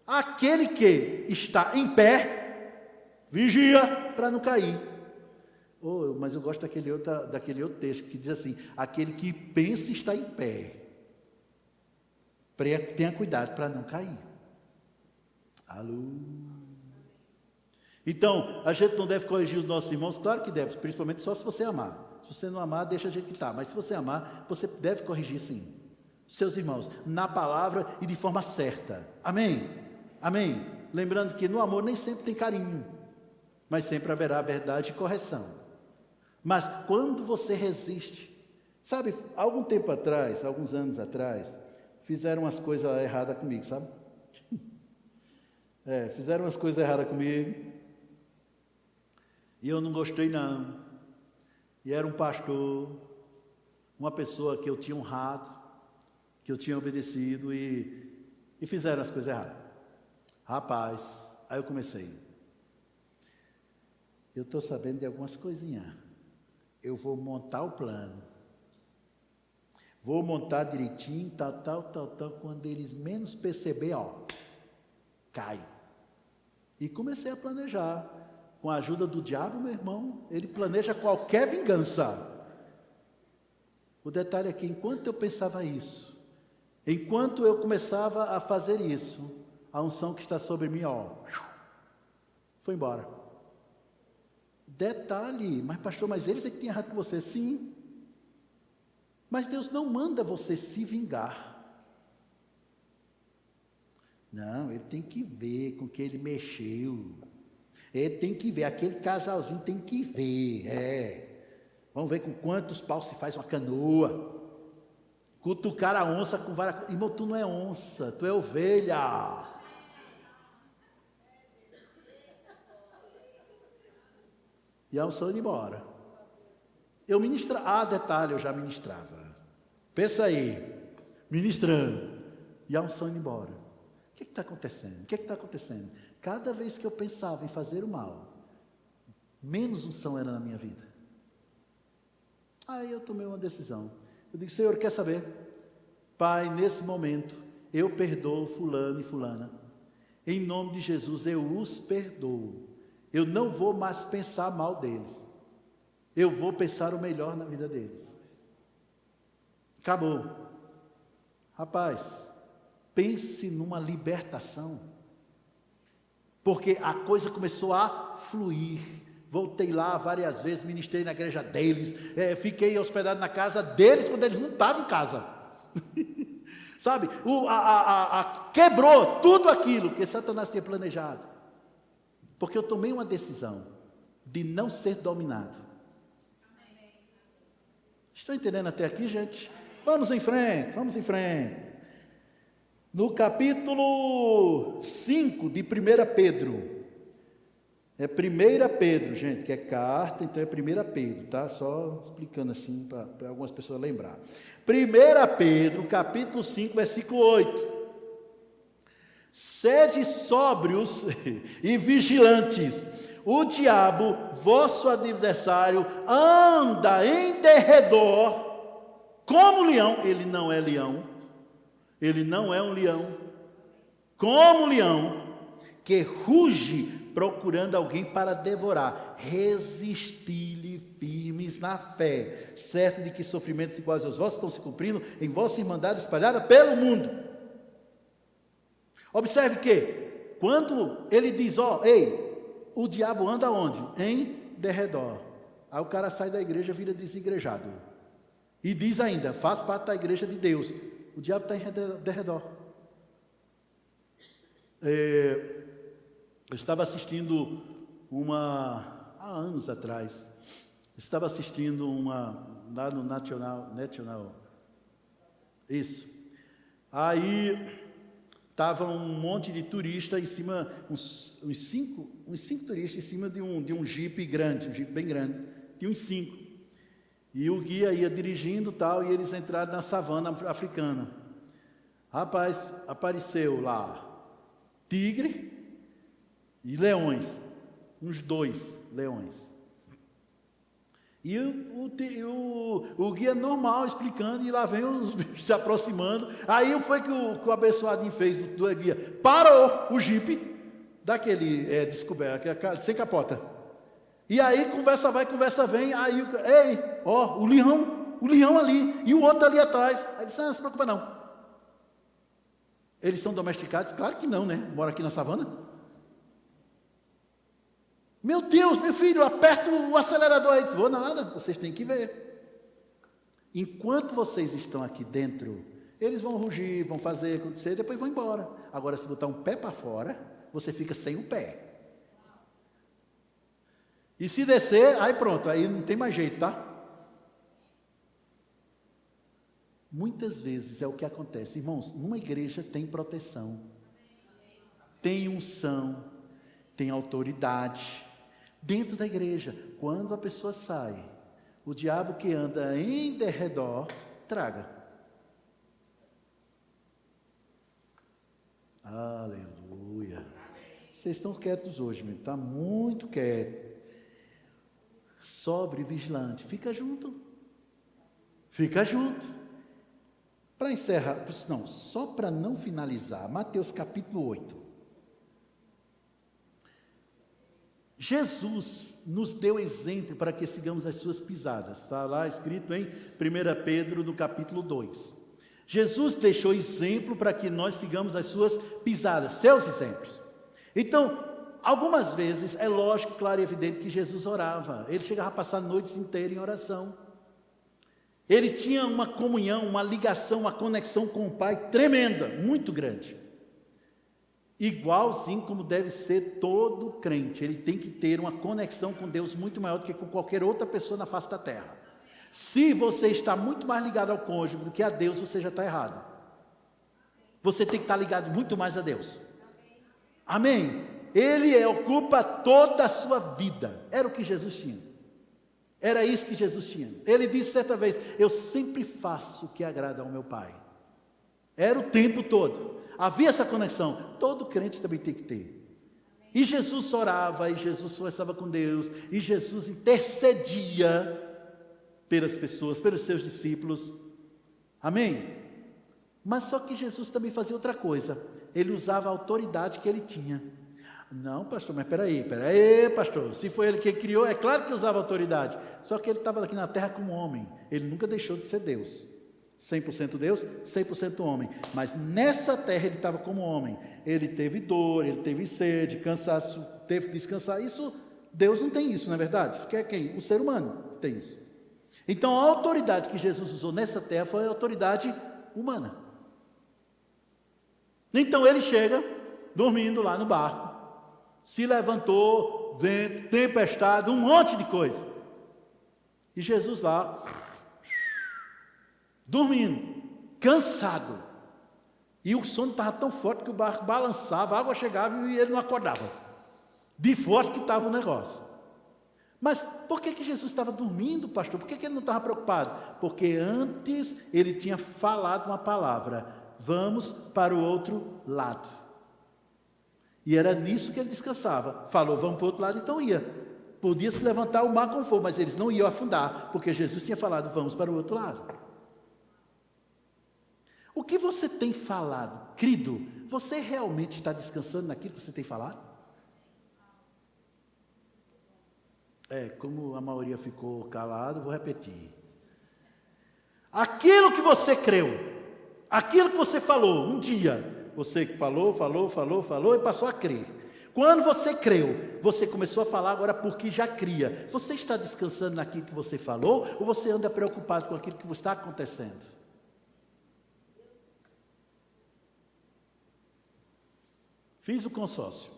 Aquele que está em pé, vigia para não cair. Mas eu gosto daquele outro texto que diz assim, aquele que pensa está em pé. Tenha cuidado para não cair. Alô? Então, a gente não deve corrigir os nossos irmãos? Claro que deve, principalmente só se você amar. Se você não amar, deixa a gente que está. Mas se você amar, você deve corrigir sim. Seus irmãos, na palavra e de forma certa. Amém? Lembrando que no amor nem sempre tem carinho, mas sempre haverá verdade e correção. Mas quando você resiste, sabe, algum tempo atrás, alguns anos atrás, fizeram umas coisas erradas comigo, sabe? Fizeram umas coisas erradas comigo, e eu não gostei não, e era um pastor, uma pessoa que eu tinha honrado, que eu tinha obedecido, e fizeram as coisas erradas. Rapaz, aí eu comecei, eu estou sabendo de algumas coisinhas, eu vou montar o plano, vou montar direitinho, tal, quando eles menos perceber, cai. E comecei a planejar, com a ajuda do diabo, meu irmão, ele planeja qualquer vingança. O detalhe é que enquanto eu pensava isso, enquanto eu começava a fazer isso, a unção que está sobre mim, foi embora. Detalhe, mas pastor, mas eles é que têm errado com você. Sim, mas Deus não manda você se vingar. Não, ele tem que ver com que ele mexeu. Ele tem que ver, aquele casalzinho tem que ver. Vamos ver com quantos paus se faz uma canoa. Cutucar a onça com vara. Irmão, tu não é onça, tu é ovelha. E a unção indo embora. Eu ministrava, detalhe, eu já ministrava. Pensa aí, ministrando. E a unção indo embora. O que está acontecendo? O que está acontecendo? Cada vez que eu pensava em fazer o mal, menos unção era na minha vida. Aí eu tomei uma decisão. Eu digo, Senhor, quer saber? Pai, nesse momento, eu perdoo fulano e fulana. Em nome de Jesus, eu os perdoo. Eu não vou mais pensar mal deles. Eu vou pensar o melhor na vida deles. Acabou. Rapaz, pense numa libertação. Porque a coisa começou a fluir. Voltei lá várias vezes, ministrei na igreja deles, fiquei hospedado na casa deles quando eles não estavam em casa. Sabe? Quebrou tudo aquilo que Satanás tinha planejado. Porque eu tomei uma decisão de não ser dominado. Estão entendendo até aqui, gente? Vamos em frente, vamos em frente. No capítulo 5 de 1 Pedro. É 1 Pedro, gente, que é carta, então é 1 Pedro, tá? Só explicando assim para algumas pessoas lembrar. 1 Pedro, capítulo 5, versículo 8. Sede sóbrios e vigilantes. O diabo, vosso adversário, anda em derredor como leão. Ele não é leão. Ele não é um leão. Como leão que ruge procurando alguém para devorar. Resistir-lhe firmes na fé, certo de que sofrimentos iguais aos vossos estão se cumprindo em vossa irmandade espalhada pelo mundo. Observe que, quando ele diz, o diabo anda onde? Em derredor. Aí o cara sai da igreja e vira desigrejado. E diz ainda, faz parte da igreja de Deus. O diabo está em derredor. Eu estava assistindo há anos atrás, estava assistindo lá no National, isso. Aí estava um monte de turista em cima, uns cinco turistas em cima de um jipe grande, um jipe bem grande, de uns 5. E o guia ia dirigindo tal, e eles entraram na savana africana. Rapaz, apareceu lá tigre e leões, uns 2 leões. E o guia normal explicando, e lá vem os bichos se aproximando. Aí foi que o abençoadinho fez do guia, parou o jipe daquele descoberto, sem capota. E aí conversa vai, conversa vem. Aí o leão ali, e o outro ali atrás. Aí disse, não se preocupa não. Eles são domesticados? Claro que não, né? Mora aqui na savana. Meu Deus, meu filho, aperta o acelerador aí. Vou nada, vocês têm que ver. Enquanto vocês estão aqui dentro, eles vão rugir, vão fazer acontecer, depois vão embora. Agora, se botar um pé para fora, você fica sem o pé. E se descer, aí pronto, aí não tem mais jeito, tá? Muitas vezes é o que acontece. Irmãos, numa igreja tem proteção, tem unção, tem autoridade. Dentro da igreja, quando a pessoa sai, o diabo que anda em derredor, traga. Aleluia. Vocês estão quietos hoje, meu. Está muito quieto. Sobre, vigilante. Fica junto. Fica junto. Para encerrar, não, só para não finalizar, Mateus capítulo 8. Jesus nos deu exemplo para que sigamos as suas pisadas. Está lá escrito em 1 Pedro, no capítulo 2. Jesus deixou exemplo para que nós sigamos as suas pisadas, seus exemplos. Então, algumas vezes, é lógico, claro e evidente que Jesus orava. Ele chegava a passar noites inteiras em oração. Ele tinha uma comunhão, uma ligação, uma conexão com o Pai tremenda, muito grande. Igualzinho como deve ser todo crente. Ele tem que ter uma conexão com Deus muito maior do que com qualquer outra pessoa na face da terra. Se você está muito mais ligado ao cônjuge do que a Deus, você já está errado. Você tem que estar ligado muito mais a Deus. Amém? Ele ocupa toda a sua vida. Era o que Jesus tinha. Era isso que Jesus tinha. Ele disse certa vez: eu sempre faço o que agrada ao meu Pai. Era o tempo todo. Havia essa conexão. Todo crente também tem que ter. E Jesus orava, e Jesus conversava com Deus, e Jesus intercedia pelas pessoas, pelos seus discípulos. Amém? Mas só que Jesus também fazia outra coisa. Ele usava a autoridade que ele tinha. Não, pastor, mas peraí, pastor, se foi ele quem criou, é claro que usava autoridade, só que ele estava aqui na terra como homem, ele nunca deixou de ser Deus, 100% Deus, 100% homem, mas nessa terra ele estava como homem, ele teve dor, ele teve sede, cansaço, teve que descansar, isso, Deus não tem isso, não é verdade? Isso quer quem? O ser humano tem isso. Então a autoridade que Jesus usou nessa terra foi a autoridade humana. Então ele chega, dormindo lá no barco, se levantou, vento, tempestade, um monte de coisa. E Jesus lá, dormindo, cansado. E o sono estava tão forte que o barco balançava, a água chegava e ele não acordava. De forte que estava o negócio. Mas por que Jesus estava dormindo, pastor? Por que ele não estava preocupado? Porque antes ele tinha falado uma palavra: vamos para o outro lado. E era nisso que ele descansava. Falou, vamos para o outro lado, então ia. Podia se levantar o mar como for, mas eles não iam afundar, porque Jesus tinha falado, vamos para o outro lado. O que você tem falado, querido, você realmente está descansando naquilo que você tem falado? Como a maioria ficou calado, vou repetir. Aquilo que você creu, aquilo que você falou um dia, você falou e passou a crer. Quando você creu, você começou a falar agora porque já cria. Você está descansando naquilo que você falou ou você anda preocupado com aquilo que está acontecendo? Fiz o consórcio.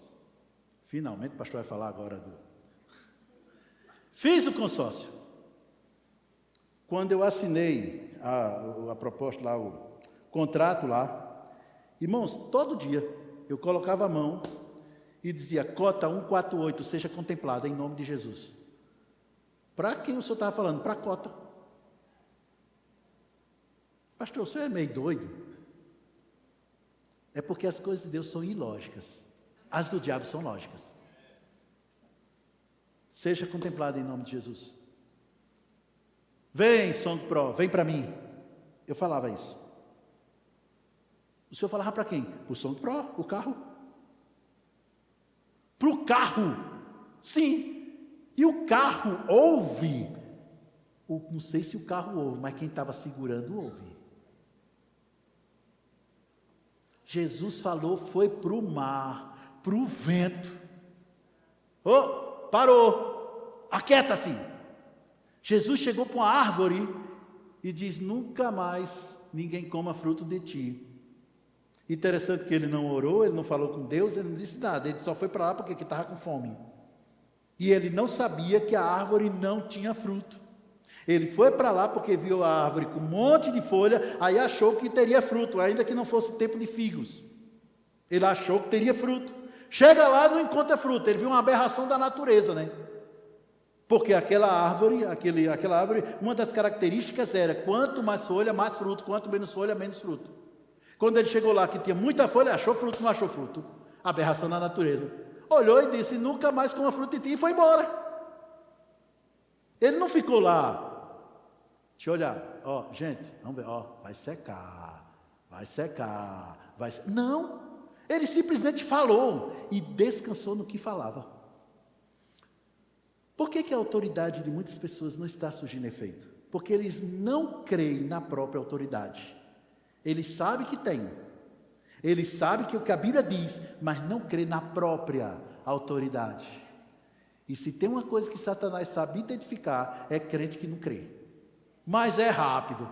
Finalmente o pastor vai falar agora Fiz o consórcio. Quando eu assinei a proposta lá, o contrato lá, irmãos, todo dia eu colocava a mão e dizia, cota 148, seja contemplada em nome de Jesus. Para quem o senhor estava falando? Para a cota. Pastor, o senhor é meio doido? É porque as coisas de Deus são ilógicas. As do diabo são lógicas. Seja contemplada em nome de Jesus. Vem, Song Pro, vem para mim. Eu falava isso. O senhor falava para quem? Para o Song Pro, o carro. Para o carro, sim. E o carro ouve. Não sei se o carro ouve, mas quem estava segurando ouve. Jesus falou, foi para o mar, para o vento. Parou, aquieta-se. Jesus chegou para uma árvore e diz, nunca mais ninguém coma fruto de ti. Interessante que ele não orou, ele não falou com Deus, ele não disse nada, ele só foi para lá porque estava com fome. E ele não sabia que a árvore não tinha fruto. Ele foi para lá porque viu a árvore com um monte de folha, aí achou que teria fruto, ainda que não fosse tempo de figos. Ele achou que teria fruto. Chega lá e não encontra fruto. Ele viu uma aberração da natureza, né? Porque aquela árvore, uma das características era: quanto mais folha, mais fruto; quanto menos folha, menos fruto. Quando ele chegou lá que tinha muita folha, achou fruto, não achou fruto. Aberração da natureza. Olhou e disse: nunca mais coma fruto de ti, e foi embora. Ele não ficou lá. Deixa eu olhar. Ó, gente, vamos ver. Ó, vai secar. Não. Ele simplesmente falou e descansou no que falava. Por que a autoridade de muitas pessoas não está surgindo efeito? Porque eles não creem na própria autoridade. Eles sabem que tem. Eles sabem que o que a Bíblia diz, mas não creem na própria autoridade. E se tem uma coisa que Satanás sabe identificar, é crente que não crê. Mas é rápido.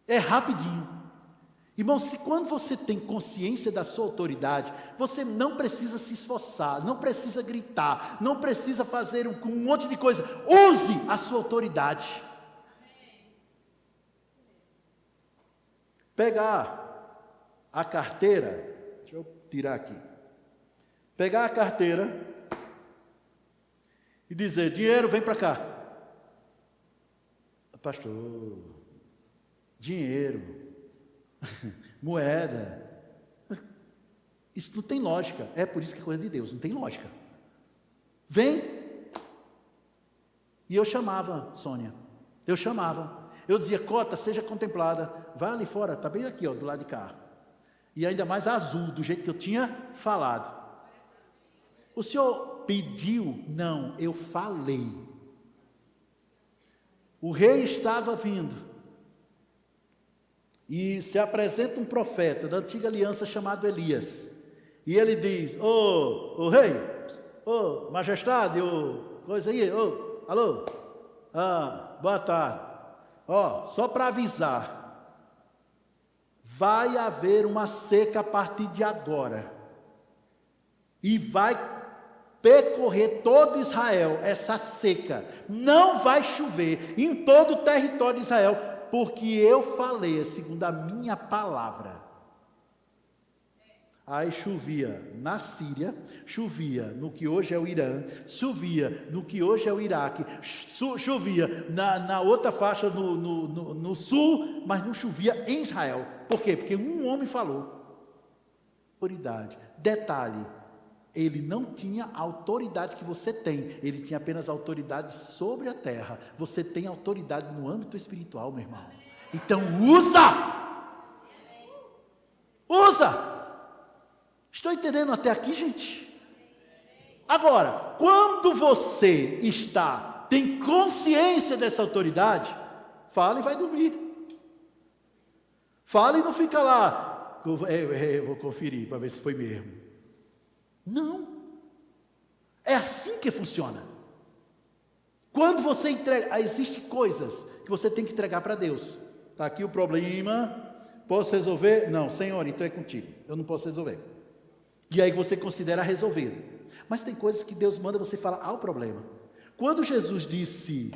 É rapidinho. Irmão, se quando você tem consciência da sua autoridade, você não precisa se esforçar, não precisa gritar, não precisa fazer um monte de coisa. Use a sua autoridade. Pegar a carteira, deixa eu tirar aqui. Pegar a carteira e dizer: dinheiro, vem para cá. Pastor, dinheiro, moeda, isso não tem lógica. É por isso que é coisa de Deus, não tem lógica. Vem. E eu chamava Sônia, eu dizia: Cota, seja contemplada, vai ali fora, está bem aqui, ó, do lado de cá, e ainda mais azul, do jeito que eu tinha falado. O senhor pediu? Não, eu falei. O rei estava vindo, e se apresenta um profeta da antiga aliança chamado Elias, e ele diz: ô rei, ô majestade, ô coisa aí, ô, alô, boa tarde, ó, só para avisar, vai haver uma seca a partir de agora, e vai percorrer todo Israel essa seca, não vai chover em todo o território de Israel, porque eu falei segundo a minha palavra. Aí chovia na Síria, chovia no que hoje é o Irã, chovia no que hoje é o Iraque, chovia na outra faixa no sul, mas não chovia em Israel. Por quê? Porque um homem falou. Autoridade. Detalhe: ele não tinha a autoridade que você tem, ele tinha apenas autoridade sobre a terra. Você tem autoridade no âmbito espiritual, meu irmão. Então usa! Estou entendendo até aqui, gente? Agora, quando você tem consciência dessa autoridade, fala e vai dormir. Fala e não fica lá, eu vou conferir para ver se foi mesmo. Não. É assim que funciona. Quando você entrega, existem coisas que você tem que entregar para Deus. Está aqui o problema, posso resolver? Não, Senhor, então é contigo, eu não posso resolver. E aí você considera resolver. Mas tem coisas que Deus manda você falar ao problema. Quando Jesus disse: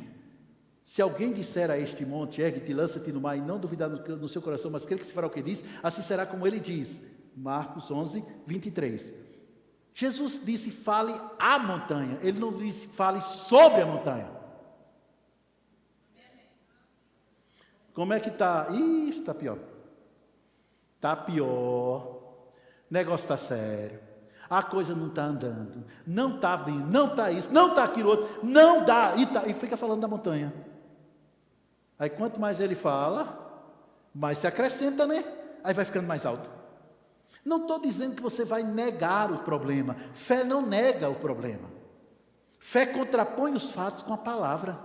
se alguém disser a este monte, ergue-te, lança-te no mar, e não duvidar no seu coração, mas crer que se fará o que diz, assim será como ele diz. Marcos 11, 23. Jesus disse: fale à montanha. Ele não disse: fale sobre a montanha. Como é que está? Isso está pior. Está pior. O negócio está sério. A coisa não está andando. Não está vindo. Não está isso. Não está aquilo outro. Não dá. E fica falando da montanha. Aí quanto mais ele fala, mais se acrescenta, né? Aí vai ficando mais alto. Não estou dizendo que você vai negar o problema. Fé não nega o problema. Fé contrapõe os fatos com a palavra.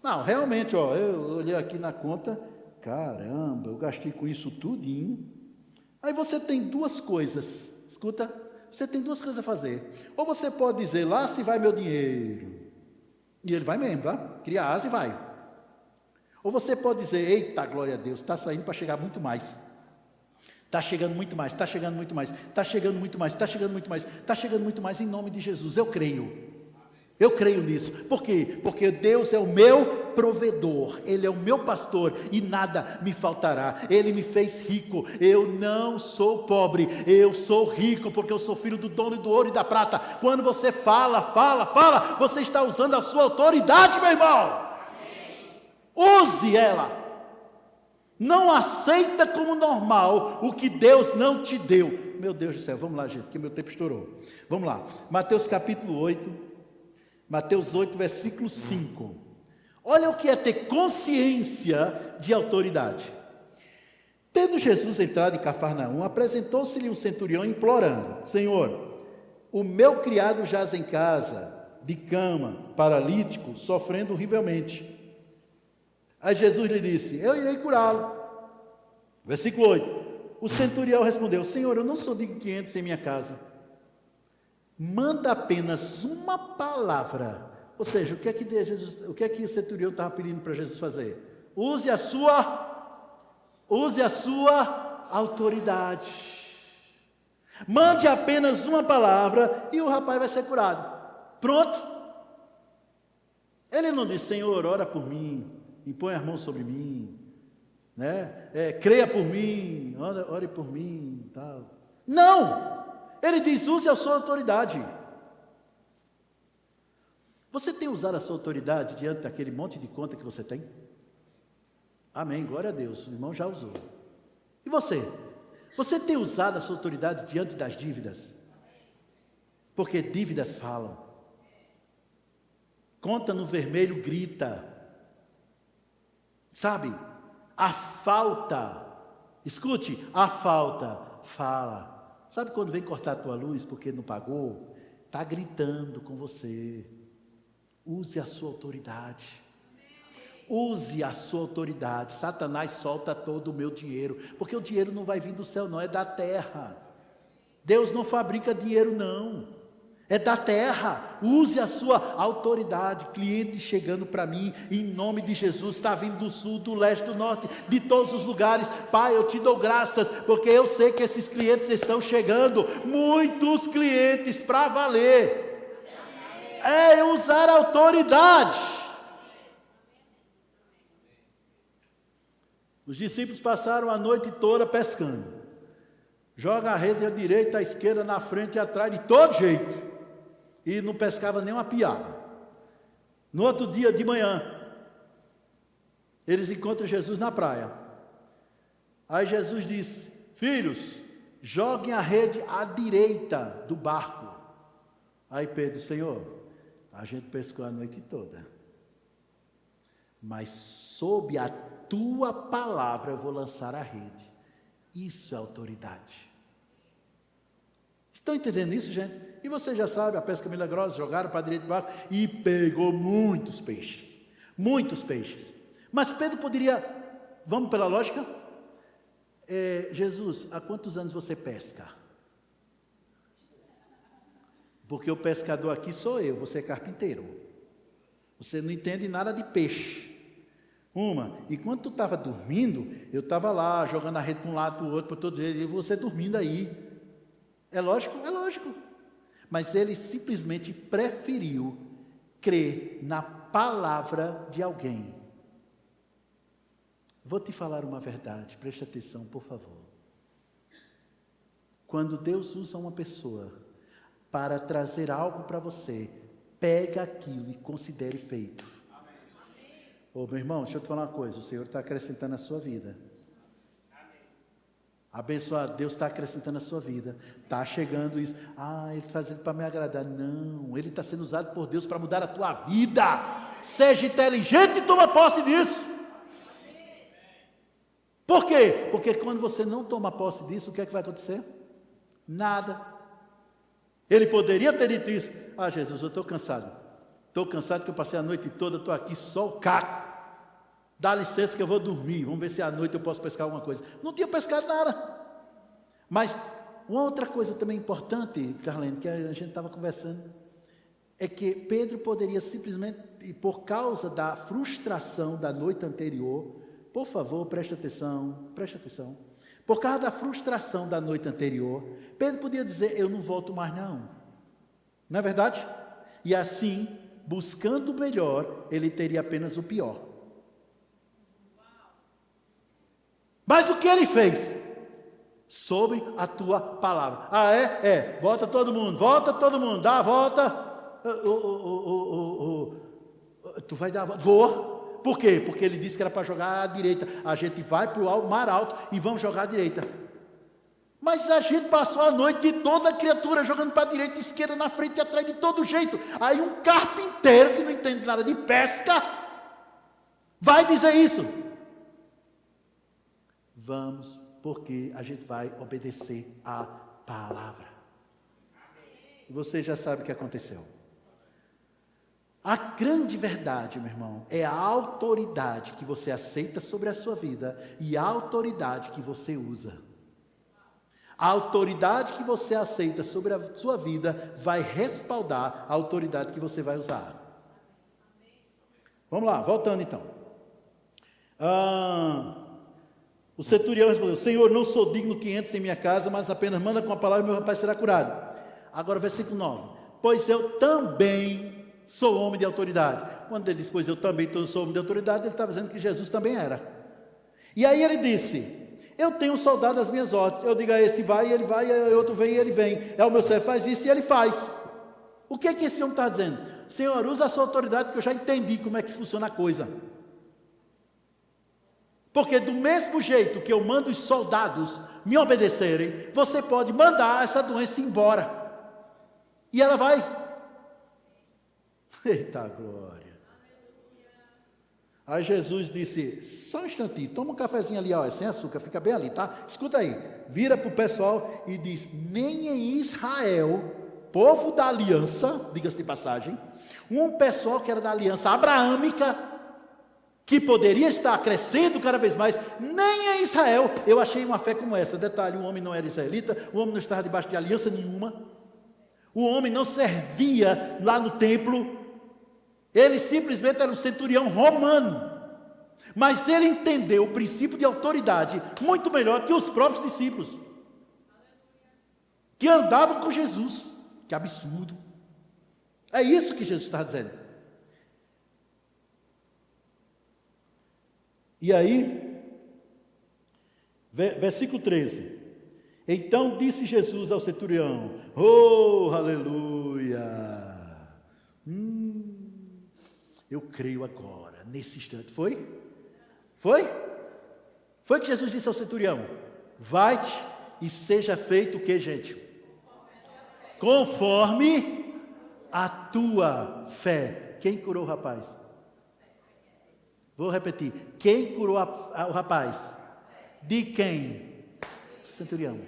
Não, realmente, ó, eu olhei aqui na conta, caramba, eu gastei com isso tudinho. Aí você tem duas coisas, escuta, você tem duas coisas a fazer. Ou você pode dizer: lá se vai meu dinheiro. E ele vai mesmo, tá? Cria asa e vai. Ou você pode dizer: eita, glória a Deus, está saindo para chegar muito mais. Está chegando muito mais, está chegando muito mais, está chegando muito mais, está chegando muito mais, está chegando muito mais, em nome de Jesus, eu creio. Eu creio nisso. Por quê? Porque Deus é o meu provedor, Ele é o meu pastor e nada me faltará. Ele me fez rico. Eu não sou pobre, eu sou rico, porque eu sou filho do dono do ouro e da prata. Quando você fala, você está usando a sua autoridade, meu irmão. Use ela. Não aceita como normal o que Deus não te deu. Meu Deus do céu, vamos lá, gente, que meu tempo estourou. Vamos lá, Mateus capítulo 8, Mateus 8, versículo 5. Olha o que é ter consciência de autoridade. Tendo Jesus entrado em Cafarnaum, apresentou-se-lhe um centurião implorando: Senhor, o meu criado jaz em casa, de cama, paralítico, sofrendo horrivelmente. Aí Jesus lhe disse: eu irei curá-lo. Versículo 8. O centurião respondeu: Senhor, eu não sou digno que entre em minha casa. Manda apenas uma palavra. Ou seja, o que é que o centurião estava pedindo para Jesus fazer? Use a sua autoridade. Mande apenas uma palavra e o rapaz vai ser curado. Pronto. Ele não disse: Senhor, ora por mim, impõe as mãos sobre mim, né? Creia por mim, ore por mim, tal. Não! Ele diz: use a sua autoridade. Você tem usado a sua autoridade diante daquele monte de conta que você tem? Amém, glória a Deus, o irmão já usou. E você? Você tem usado a sua autoridade diante das dívidas? Porque dívidas falam. Conta no vermelho grita. Sabe? A falta, escute, a falta fala. Sabe quando vem cortar a tua luz porque não pagou? Está gritando com você. Use a sua autoridade. Use a sua autoridade. Satanás solta todo o meu dinheiro, porque o dinheiro não vai vir do céu não, é da terra. Deus não fabrica dinheiro não, é da terra. Use a sua autoridade. Cliente chegando para mim, em nome de Jesus, está vindo do sul, do leste, do norte, de todos os lugares. Pai, eu te dou graças, porque eu sei que esses clientes estão chegando, muitos clientes para valer. É usar a autoridade. Os discípulos passaram a noite toda pescando. Joga a rede à direita, à esquerda, na frente e atrás, de todo jeito. E não pescava nem uma piaba. No outro dia de manhã, eles encontram Jesus na praia. Aí Jesus disse: filhos, joguem a rede à direita do barco. Aí Pedro: Senhor, a gente pescou a noite toda, mas sob a tua palavra eu vou lançar a rede. Isso é autoridade. Estão entendendo isso, gente? E você já sabe, a pesca milagrosa, jogaram para a direita do barco e pegou muitos peixes. Muitos peixes. Mas Pedro poderia, vamos pela lógica? Jesus, há quantos anos você pesca? Porque o pescador aqui sou eu, você é carpinteiro. Você não entende nada de peixe. Enquanto tu estava dormindo, eu estava lá, jogando a rede para um lado, para o outro, para todo jeito, e você dormindo aí. É lógico? É lógico. Mas ele simplesmente preferiu crer na palavra de alguém. Vou te falar uma verdade, preste atenção, por favor. Quando Deus usa uma pessoa para trazer algo para você, pega aquilo e considere feito. Ô meu irmão, deixa eu te falar uma coisa, o Senhor está acrescentando a sua vida. Abençoado, Deus está acrescentando a sua vida. Está chegando isso. Ele está fazendo para me agradar. Não, Ele está sendo usado por Deus para mudar a tua vida. Seja inteligente e toma posse disso. Por quê? Porque quando você não toma posse disso, o que é que vai acontecer? Nada. Ele poderia ter dito isso: Jesus, eu estou cansado. Estou cansado que eu passei a noite toda, estou aqui só o caco. Dá licença que eu vou dormir, vamos ver se à noite eu posso pescar alguma coisa. Não tinha pescado nada. Mas uma outra coisa também importante, Carlene, que a gente estava conversando, é que Pedro poderia simplesmente, por causa da frustração da noite anterior, por favor, preste atenção. Por causa da frustração da noite anterior, Pedro podia dizer: eu não volto mais não. Não é verdade? E assim, buscando o melhor, ele teria apenas o pior. Mas o que ele fez? Sobre a tua palavra. Ah, é? Volta todo mundo, dá a volta. Tu vai dar a volta? Vou. Por quê? Porque ele disse que era para jogar à direita. A gente vai para o mar alto e vamos jogar à direita. Mas a gente passou a noite toda a criatura jogando para a direita, esquerda, na frente e atrás, de todo jeito. Aí um carpinteiro que não entende nada de pesca vai dizer isso. Vamos, porque a gente vai obedecer a palavra. Você já sabe o que aconteceu. A grande verdade, meu irmão, é a autoridade que você aceita sobre a sua vida e a autoridade que você usa. A autoridade que você aceita sobre a sua vida vai respaldar a autoridade que você vai usar. Vamos lá, voltando então. O centurião respondeu: Senhor, não sou digno que entres em minha casa, mas apenas manda com a palavra e meu rapaz será curado. Agora versículo 9. Pois eu também sou homem de autoridade. Quando ele diz, pois eu também sou homem de autoridade, ele estava dizendo que Jesus também era. E aí ele disse: eu tenho um soldado às minhas ordens, eu digo a este vai, e ele vai, e outro vem, e ele vem. É o meu servo, faz isso, e ele faz. O que é que esse homem está dizendo? Senhor, usa a sua autoridade, porque eu já entendi como é que funciona a coisa. Porque do mesmo jeito que eu mando os soldados me obedecerem, você pode mandar essa doença embora. E ela vai. Eita glória. Aí Jesus disse: só um instantinho, toma um cafezinho ali, ó, sem açúcar, fica bem ali, tá? Escuta aí, vira para o pessoal e diz: nem em Israel, povo da aliança, diga-se de passagem, um pessoal que era da aliança abraâmica, que poderia estar crescendo cada vez mais, nem em Israel, eu achei uma fé como essa. Detalhe, o homem não era israelita, o homem não estava debaixo de aliança nenhuma, o homem não servia lá no templo, ele simplesmente era um centurião romano, mas ele entendeu o princípio de autoridade muito melhor que os próprios discípulos, que andavam com Jesus. Que absurdo, é isso que Jesus está dizendo. E aí, versículo 13, então disse Jesus ao centurião: oh, aleluia, eu creio agora, nesse instante. Foi que Jesus disse ao centurião: vai-te e seja feito o que, gente? Conforme a tua fé. Quem curou o rapaz? Vou repetir, quem curou o rapaz? De quem? Centurião.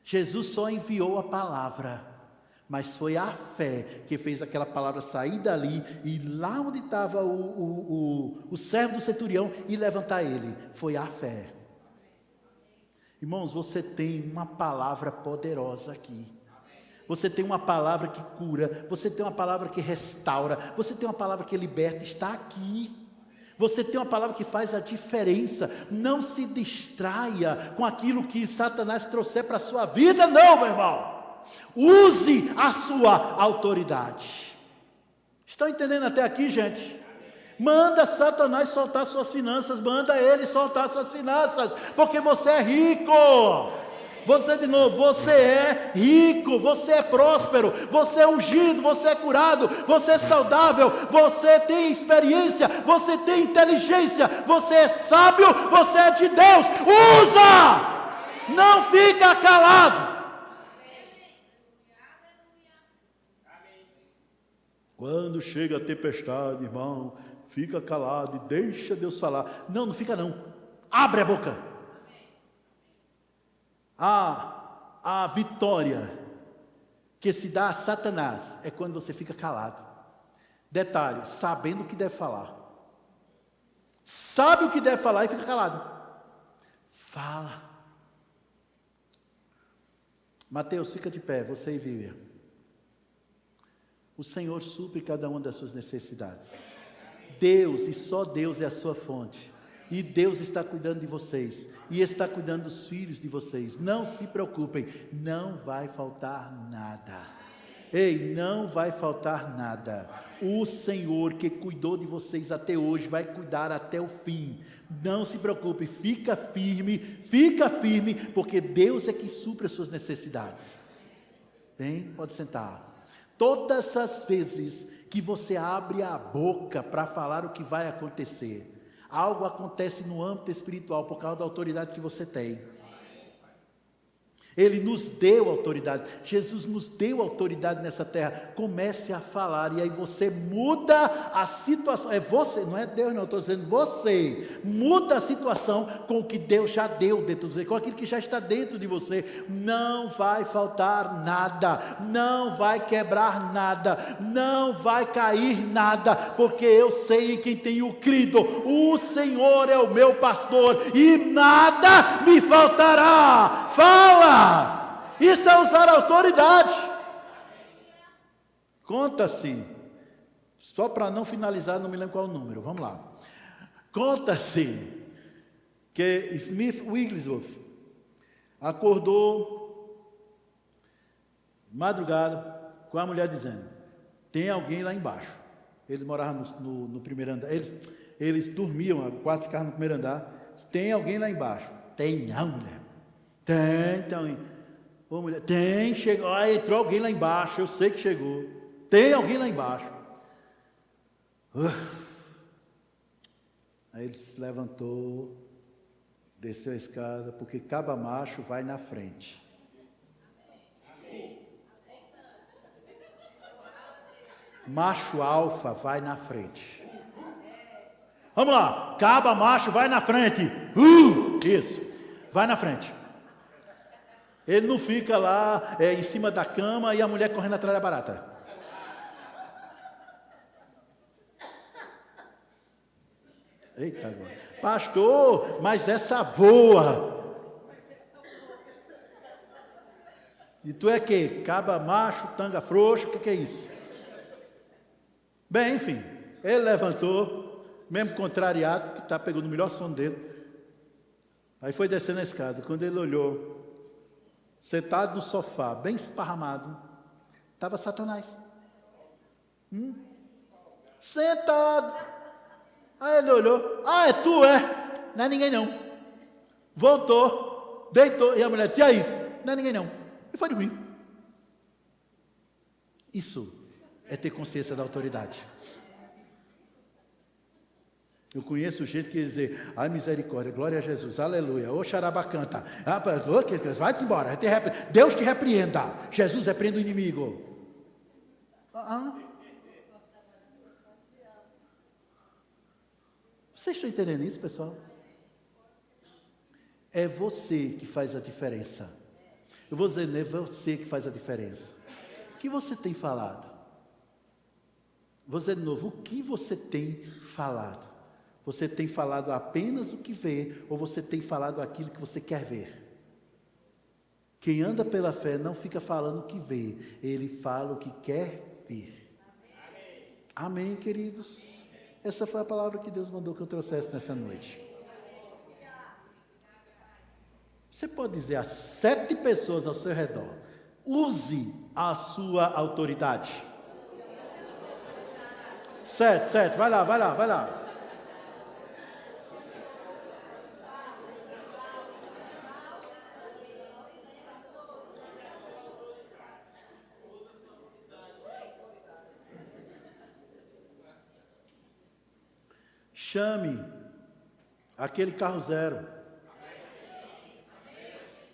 Jesus só enviou a palavra, mas foi a fé que fez aquela palavra sair dali e lá onde estava o servo do centurião e levantar ele. Foi a fé. Irmãos, você tem uma palavra poderosa aqui. Você tem uma palavra que cura, você tem uma palavra que restaura, você tem uma palavra que liberta, está aqui. Você tem uma palavra que faz a diferença. Não se distraia com aquilo que Satanás trouxer para a sua vida, não, meu irmão. Use a sua autoridade. Estão entendendo até aqui, gente? Manda Satanás soltar suas finanças, manda ele soltar suas finanças, porque você é rico. Você de novo, você é rico, você é próspero, você é ungido, você é curado, você é saudável, você tem experiência, você tem inteligência, você é sábio, você é de Deus. Usa! Não fica calado. Quando chega a tempestade, irmão, fica calado e deixa Deus falar. Não fica não. Abre a boca. A vitória que se dá a Satanás é quando você fica calado. Detalhe, sabendo o que deve falar. Sabe o que deve falar e fica calado. Fala. Mateus, fica de pé, você e Vivian. O Senhor supre cada uma das suas necessidades. Deus, e só Deus é a sua fonte. E Deus está cuidando de vocês. E está cuidando dos filhos de vocês. Não se preocupem, não vai faltar nada. Ei, não vai faltar nada. O Senhor que cuidou de vocês até hoje vai cuidar até o fim. Não se preocupe, fica firme, porque Deus é que supre as suas necessidades. Bem, pode sentar. Todas as vezes que você abre a boca para falar o que vai acontecer, algo acontece no âmbito espiritual por causa da autoridade que você tem. Ele nos deu autoridade, Jesus nos deu autoridade nessa terra. Comece a falar, e aí você muda a situação. É você, não é Deus, não, estou dizendo você. Muda a situação com o que Deus já deu dentro de você, com aquilo que já está dentro de você. Não vai faltar nada, não vai quebrar nada, não vai cair nada, porque eu sei em quem tenho crido. O Senhor é o meu pastor, e nada me faltará. Fala! Isso é usar a autoridade. Conta-se, só para não finalizar, não me lembro qual é o número, vamos lá. Conta-se que Smith Wigglesworth acordou madrugada com a mulher dizendo: tem alguém lá embaixo. Eles moravam no primeiro andar, eles dormiam, o quarto ficava no primeiro andar. Tem alguém lá embaixo? Tem não, mulher. Tem, então, ô mulher, tem, chegou, entrou alguém lá embaixo, eu sei que chegou, tem alguém lá embaixo. Aí ele se levantou, desceu a escada, porque caba macho vai na frente. Macho alfa vai na frente. Vamos lá, caba macho vai na frente. Isso, vai na frente. Ele não fica lá em cima da cama e a mulher correndo atrás da barata. Eita, agora. Pastor, mas essa voa. E tu é que? Caba macho, tanga frouxo, o que é isso? Bem, enfim, ele levantou, mesmo contrariado, que está pegando o melhor sono dele. Aí foi descendo a escada. Quando ele olhou, sentado no sofá, bem esparramado, estava Satanás. Sentado. Aí ele olhou: é tu, é? Não é ninguém não. Voltou, deitou, e a mulher disse: e aí? Não é ninguém não. E foi dormir. Isso é ter consciência da autoridade. Eu conheço gente que dizer: ai, misericórdia, glória a Jesus, aleluia, ô xarabacanta, vai-te embora, Deus te repreenda, Jesus repreenda o inimigo. Vocês estão entendendo isso, pessoal? É você que faz a diferença. Eu vou dizer, não é você que faz a diferença. O que você tem falado? Vou dizer de novo, o que você tem falado? Você tem falado apenas o que vê, ou você tem falado aquilo que você quer ver? Quem anda pela fé não fica falando o que vê, ele fala o que quer ver. Amém, queridos? Essa foi a palavra que Deus mandou que eu trouxesse nessa noite. Você pode dizer a 7 pessoas ao seu redor: use a sua autoridade. 7, vai lá. Chame aquele carro zero.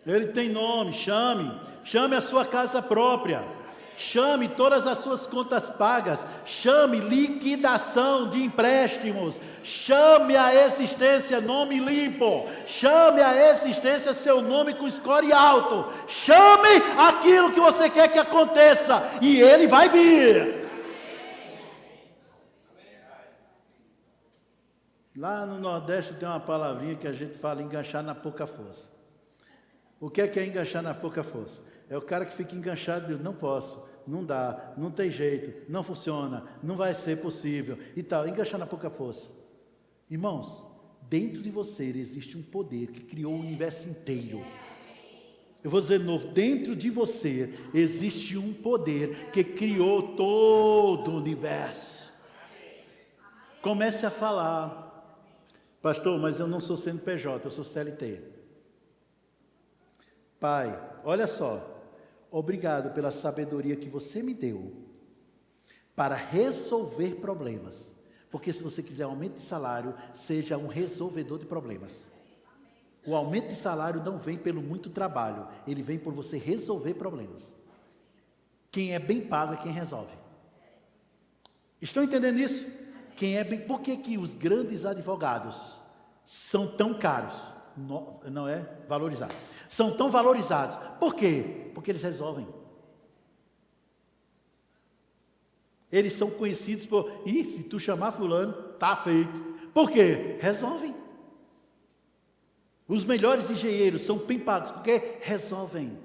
Ele tem nome, chame a sua casa própria, chame todas as suas contas pagas, chame liquidação de empréstimos, chame a existência nome limpo, chame a existência seu nome com score alto, chame aquilo que você quer que aconteça, e ele vai vir. Lá no Nordeste tem uma palavrinha que a gente fala: enganchar na pouca força. O que é enganchar na pouca força? É o cara que fica enganchado e diz: não posso, não dá, não tem jeito, não funciona, não vai ser possível e tal. Enganchar na pouca força. Irmãos, dentro de você existe um poder que criou o universo inteiro. Eu vou dizer de novo, dentro de você existe um poder que criou todo o universo. Comece a falar: pastor, mas eu não sou CNPJ, eu sou CLT. Pai, olha só, obrigado pela sabedoria que você me deu para resolver problemas. Porque se você quiser aumento de salário, seja um resolvedor de problemas. O aumento de salário não vem pelo muito trabalho, ele vem por você resolver problemas. Quem é bem pago é quem resolve. Estão entendendo isso? Quem é bem... Por que os grandes advogados são tão caros? Não é valorizado. São tão valorizados. Por quê? Porque eles resolvem. Eles são conhecidos por... se tu chamar fulano, tá feito. Por quê? Resolvem. Os melhores engenheiros são bem pagos porque resolvem.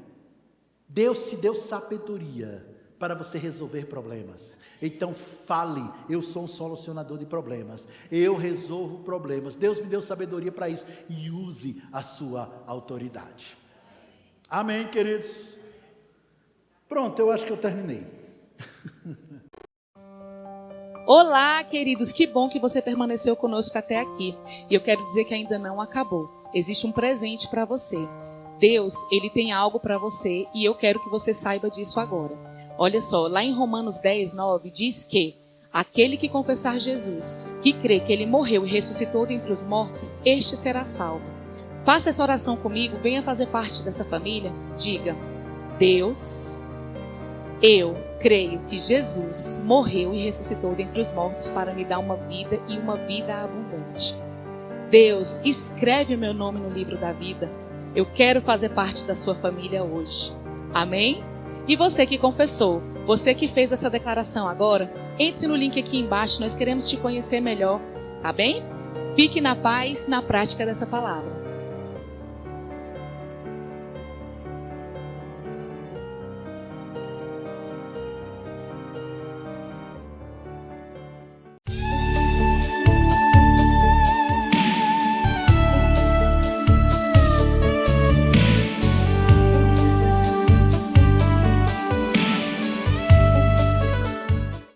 Deus te deu sabedoria para você resolver problemas. Então fale: eu sou um solucionador de problemas. Eu resolvo problemas. Deus me deu sabedoria para isso. E use a sua autoridade. Amém, queridos? Pronto, eu acho que eu terminei. Olá, queridos, que bom que você permaneceu conosco até aqui. E eu quero dizer que ainda não acabou. Existe um presente para você. Deus, Ele tem algo para você e eu quero que você saiba disso agora. Olha só, lá em Romanos 10, 9, diz que aquele que confessar Jesus, que crê que Ele morreu e ressuscitou dentre os mortos, este será salvo. Faça essa oração comigo, venha fazer parte dessa família. Diga: Deus, eu creio que Jesus morreu e ressuscitou dentre os mortos para me dar uma vida e uma vida abundante. Deus, escreve o meu nome no livro da vida. Eu quero fazer parte da sua família hoje. Amém? E você que confessou, você que fez essa declaração agora, entre no link aqui embaixo, nós queremos te conhecer melhor. Tá bem? Fique na paz, na prática dessa palavra.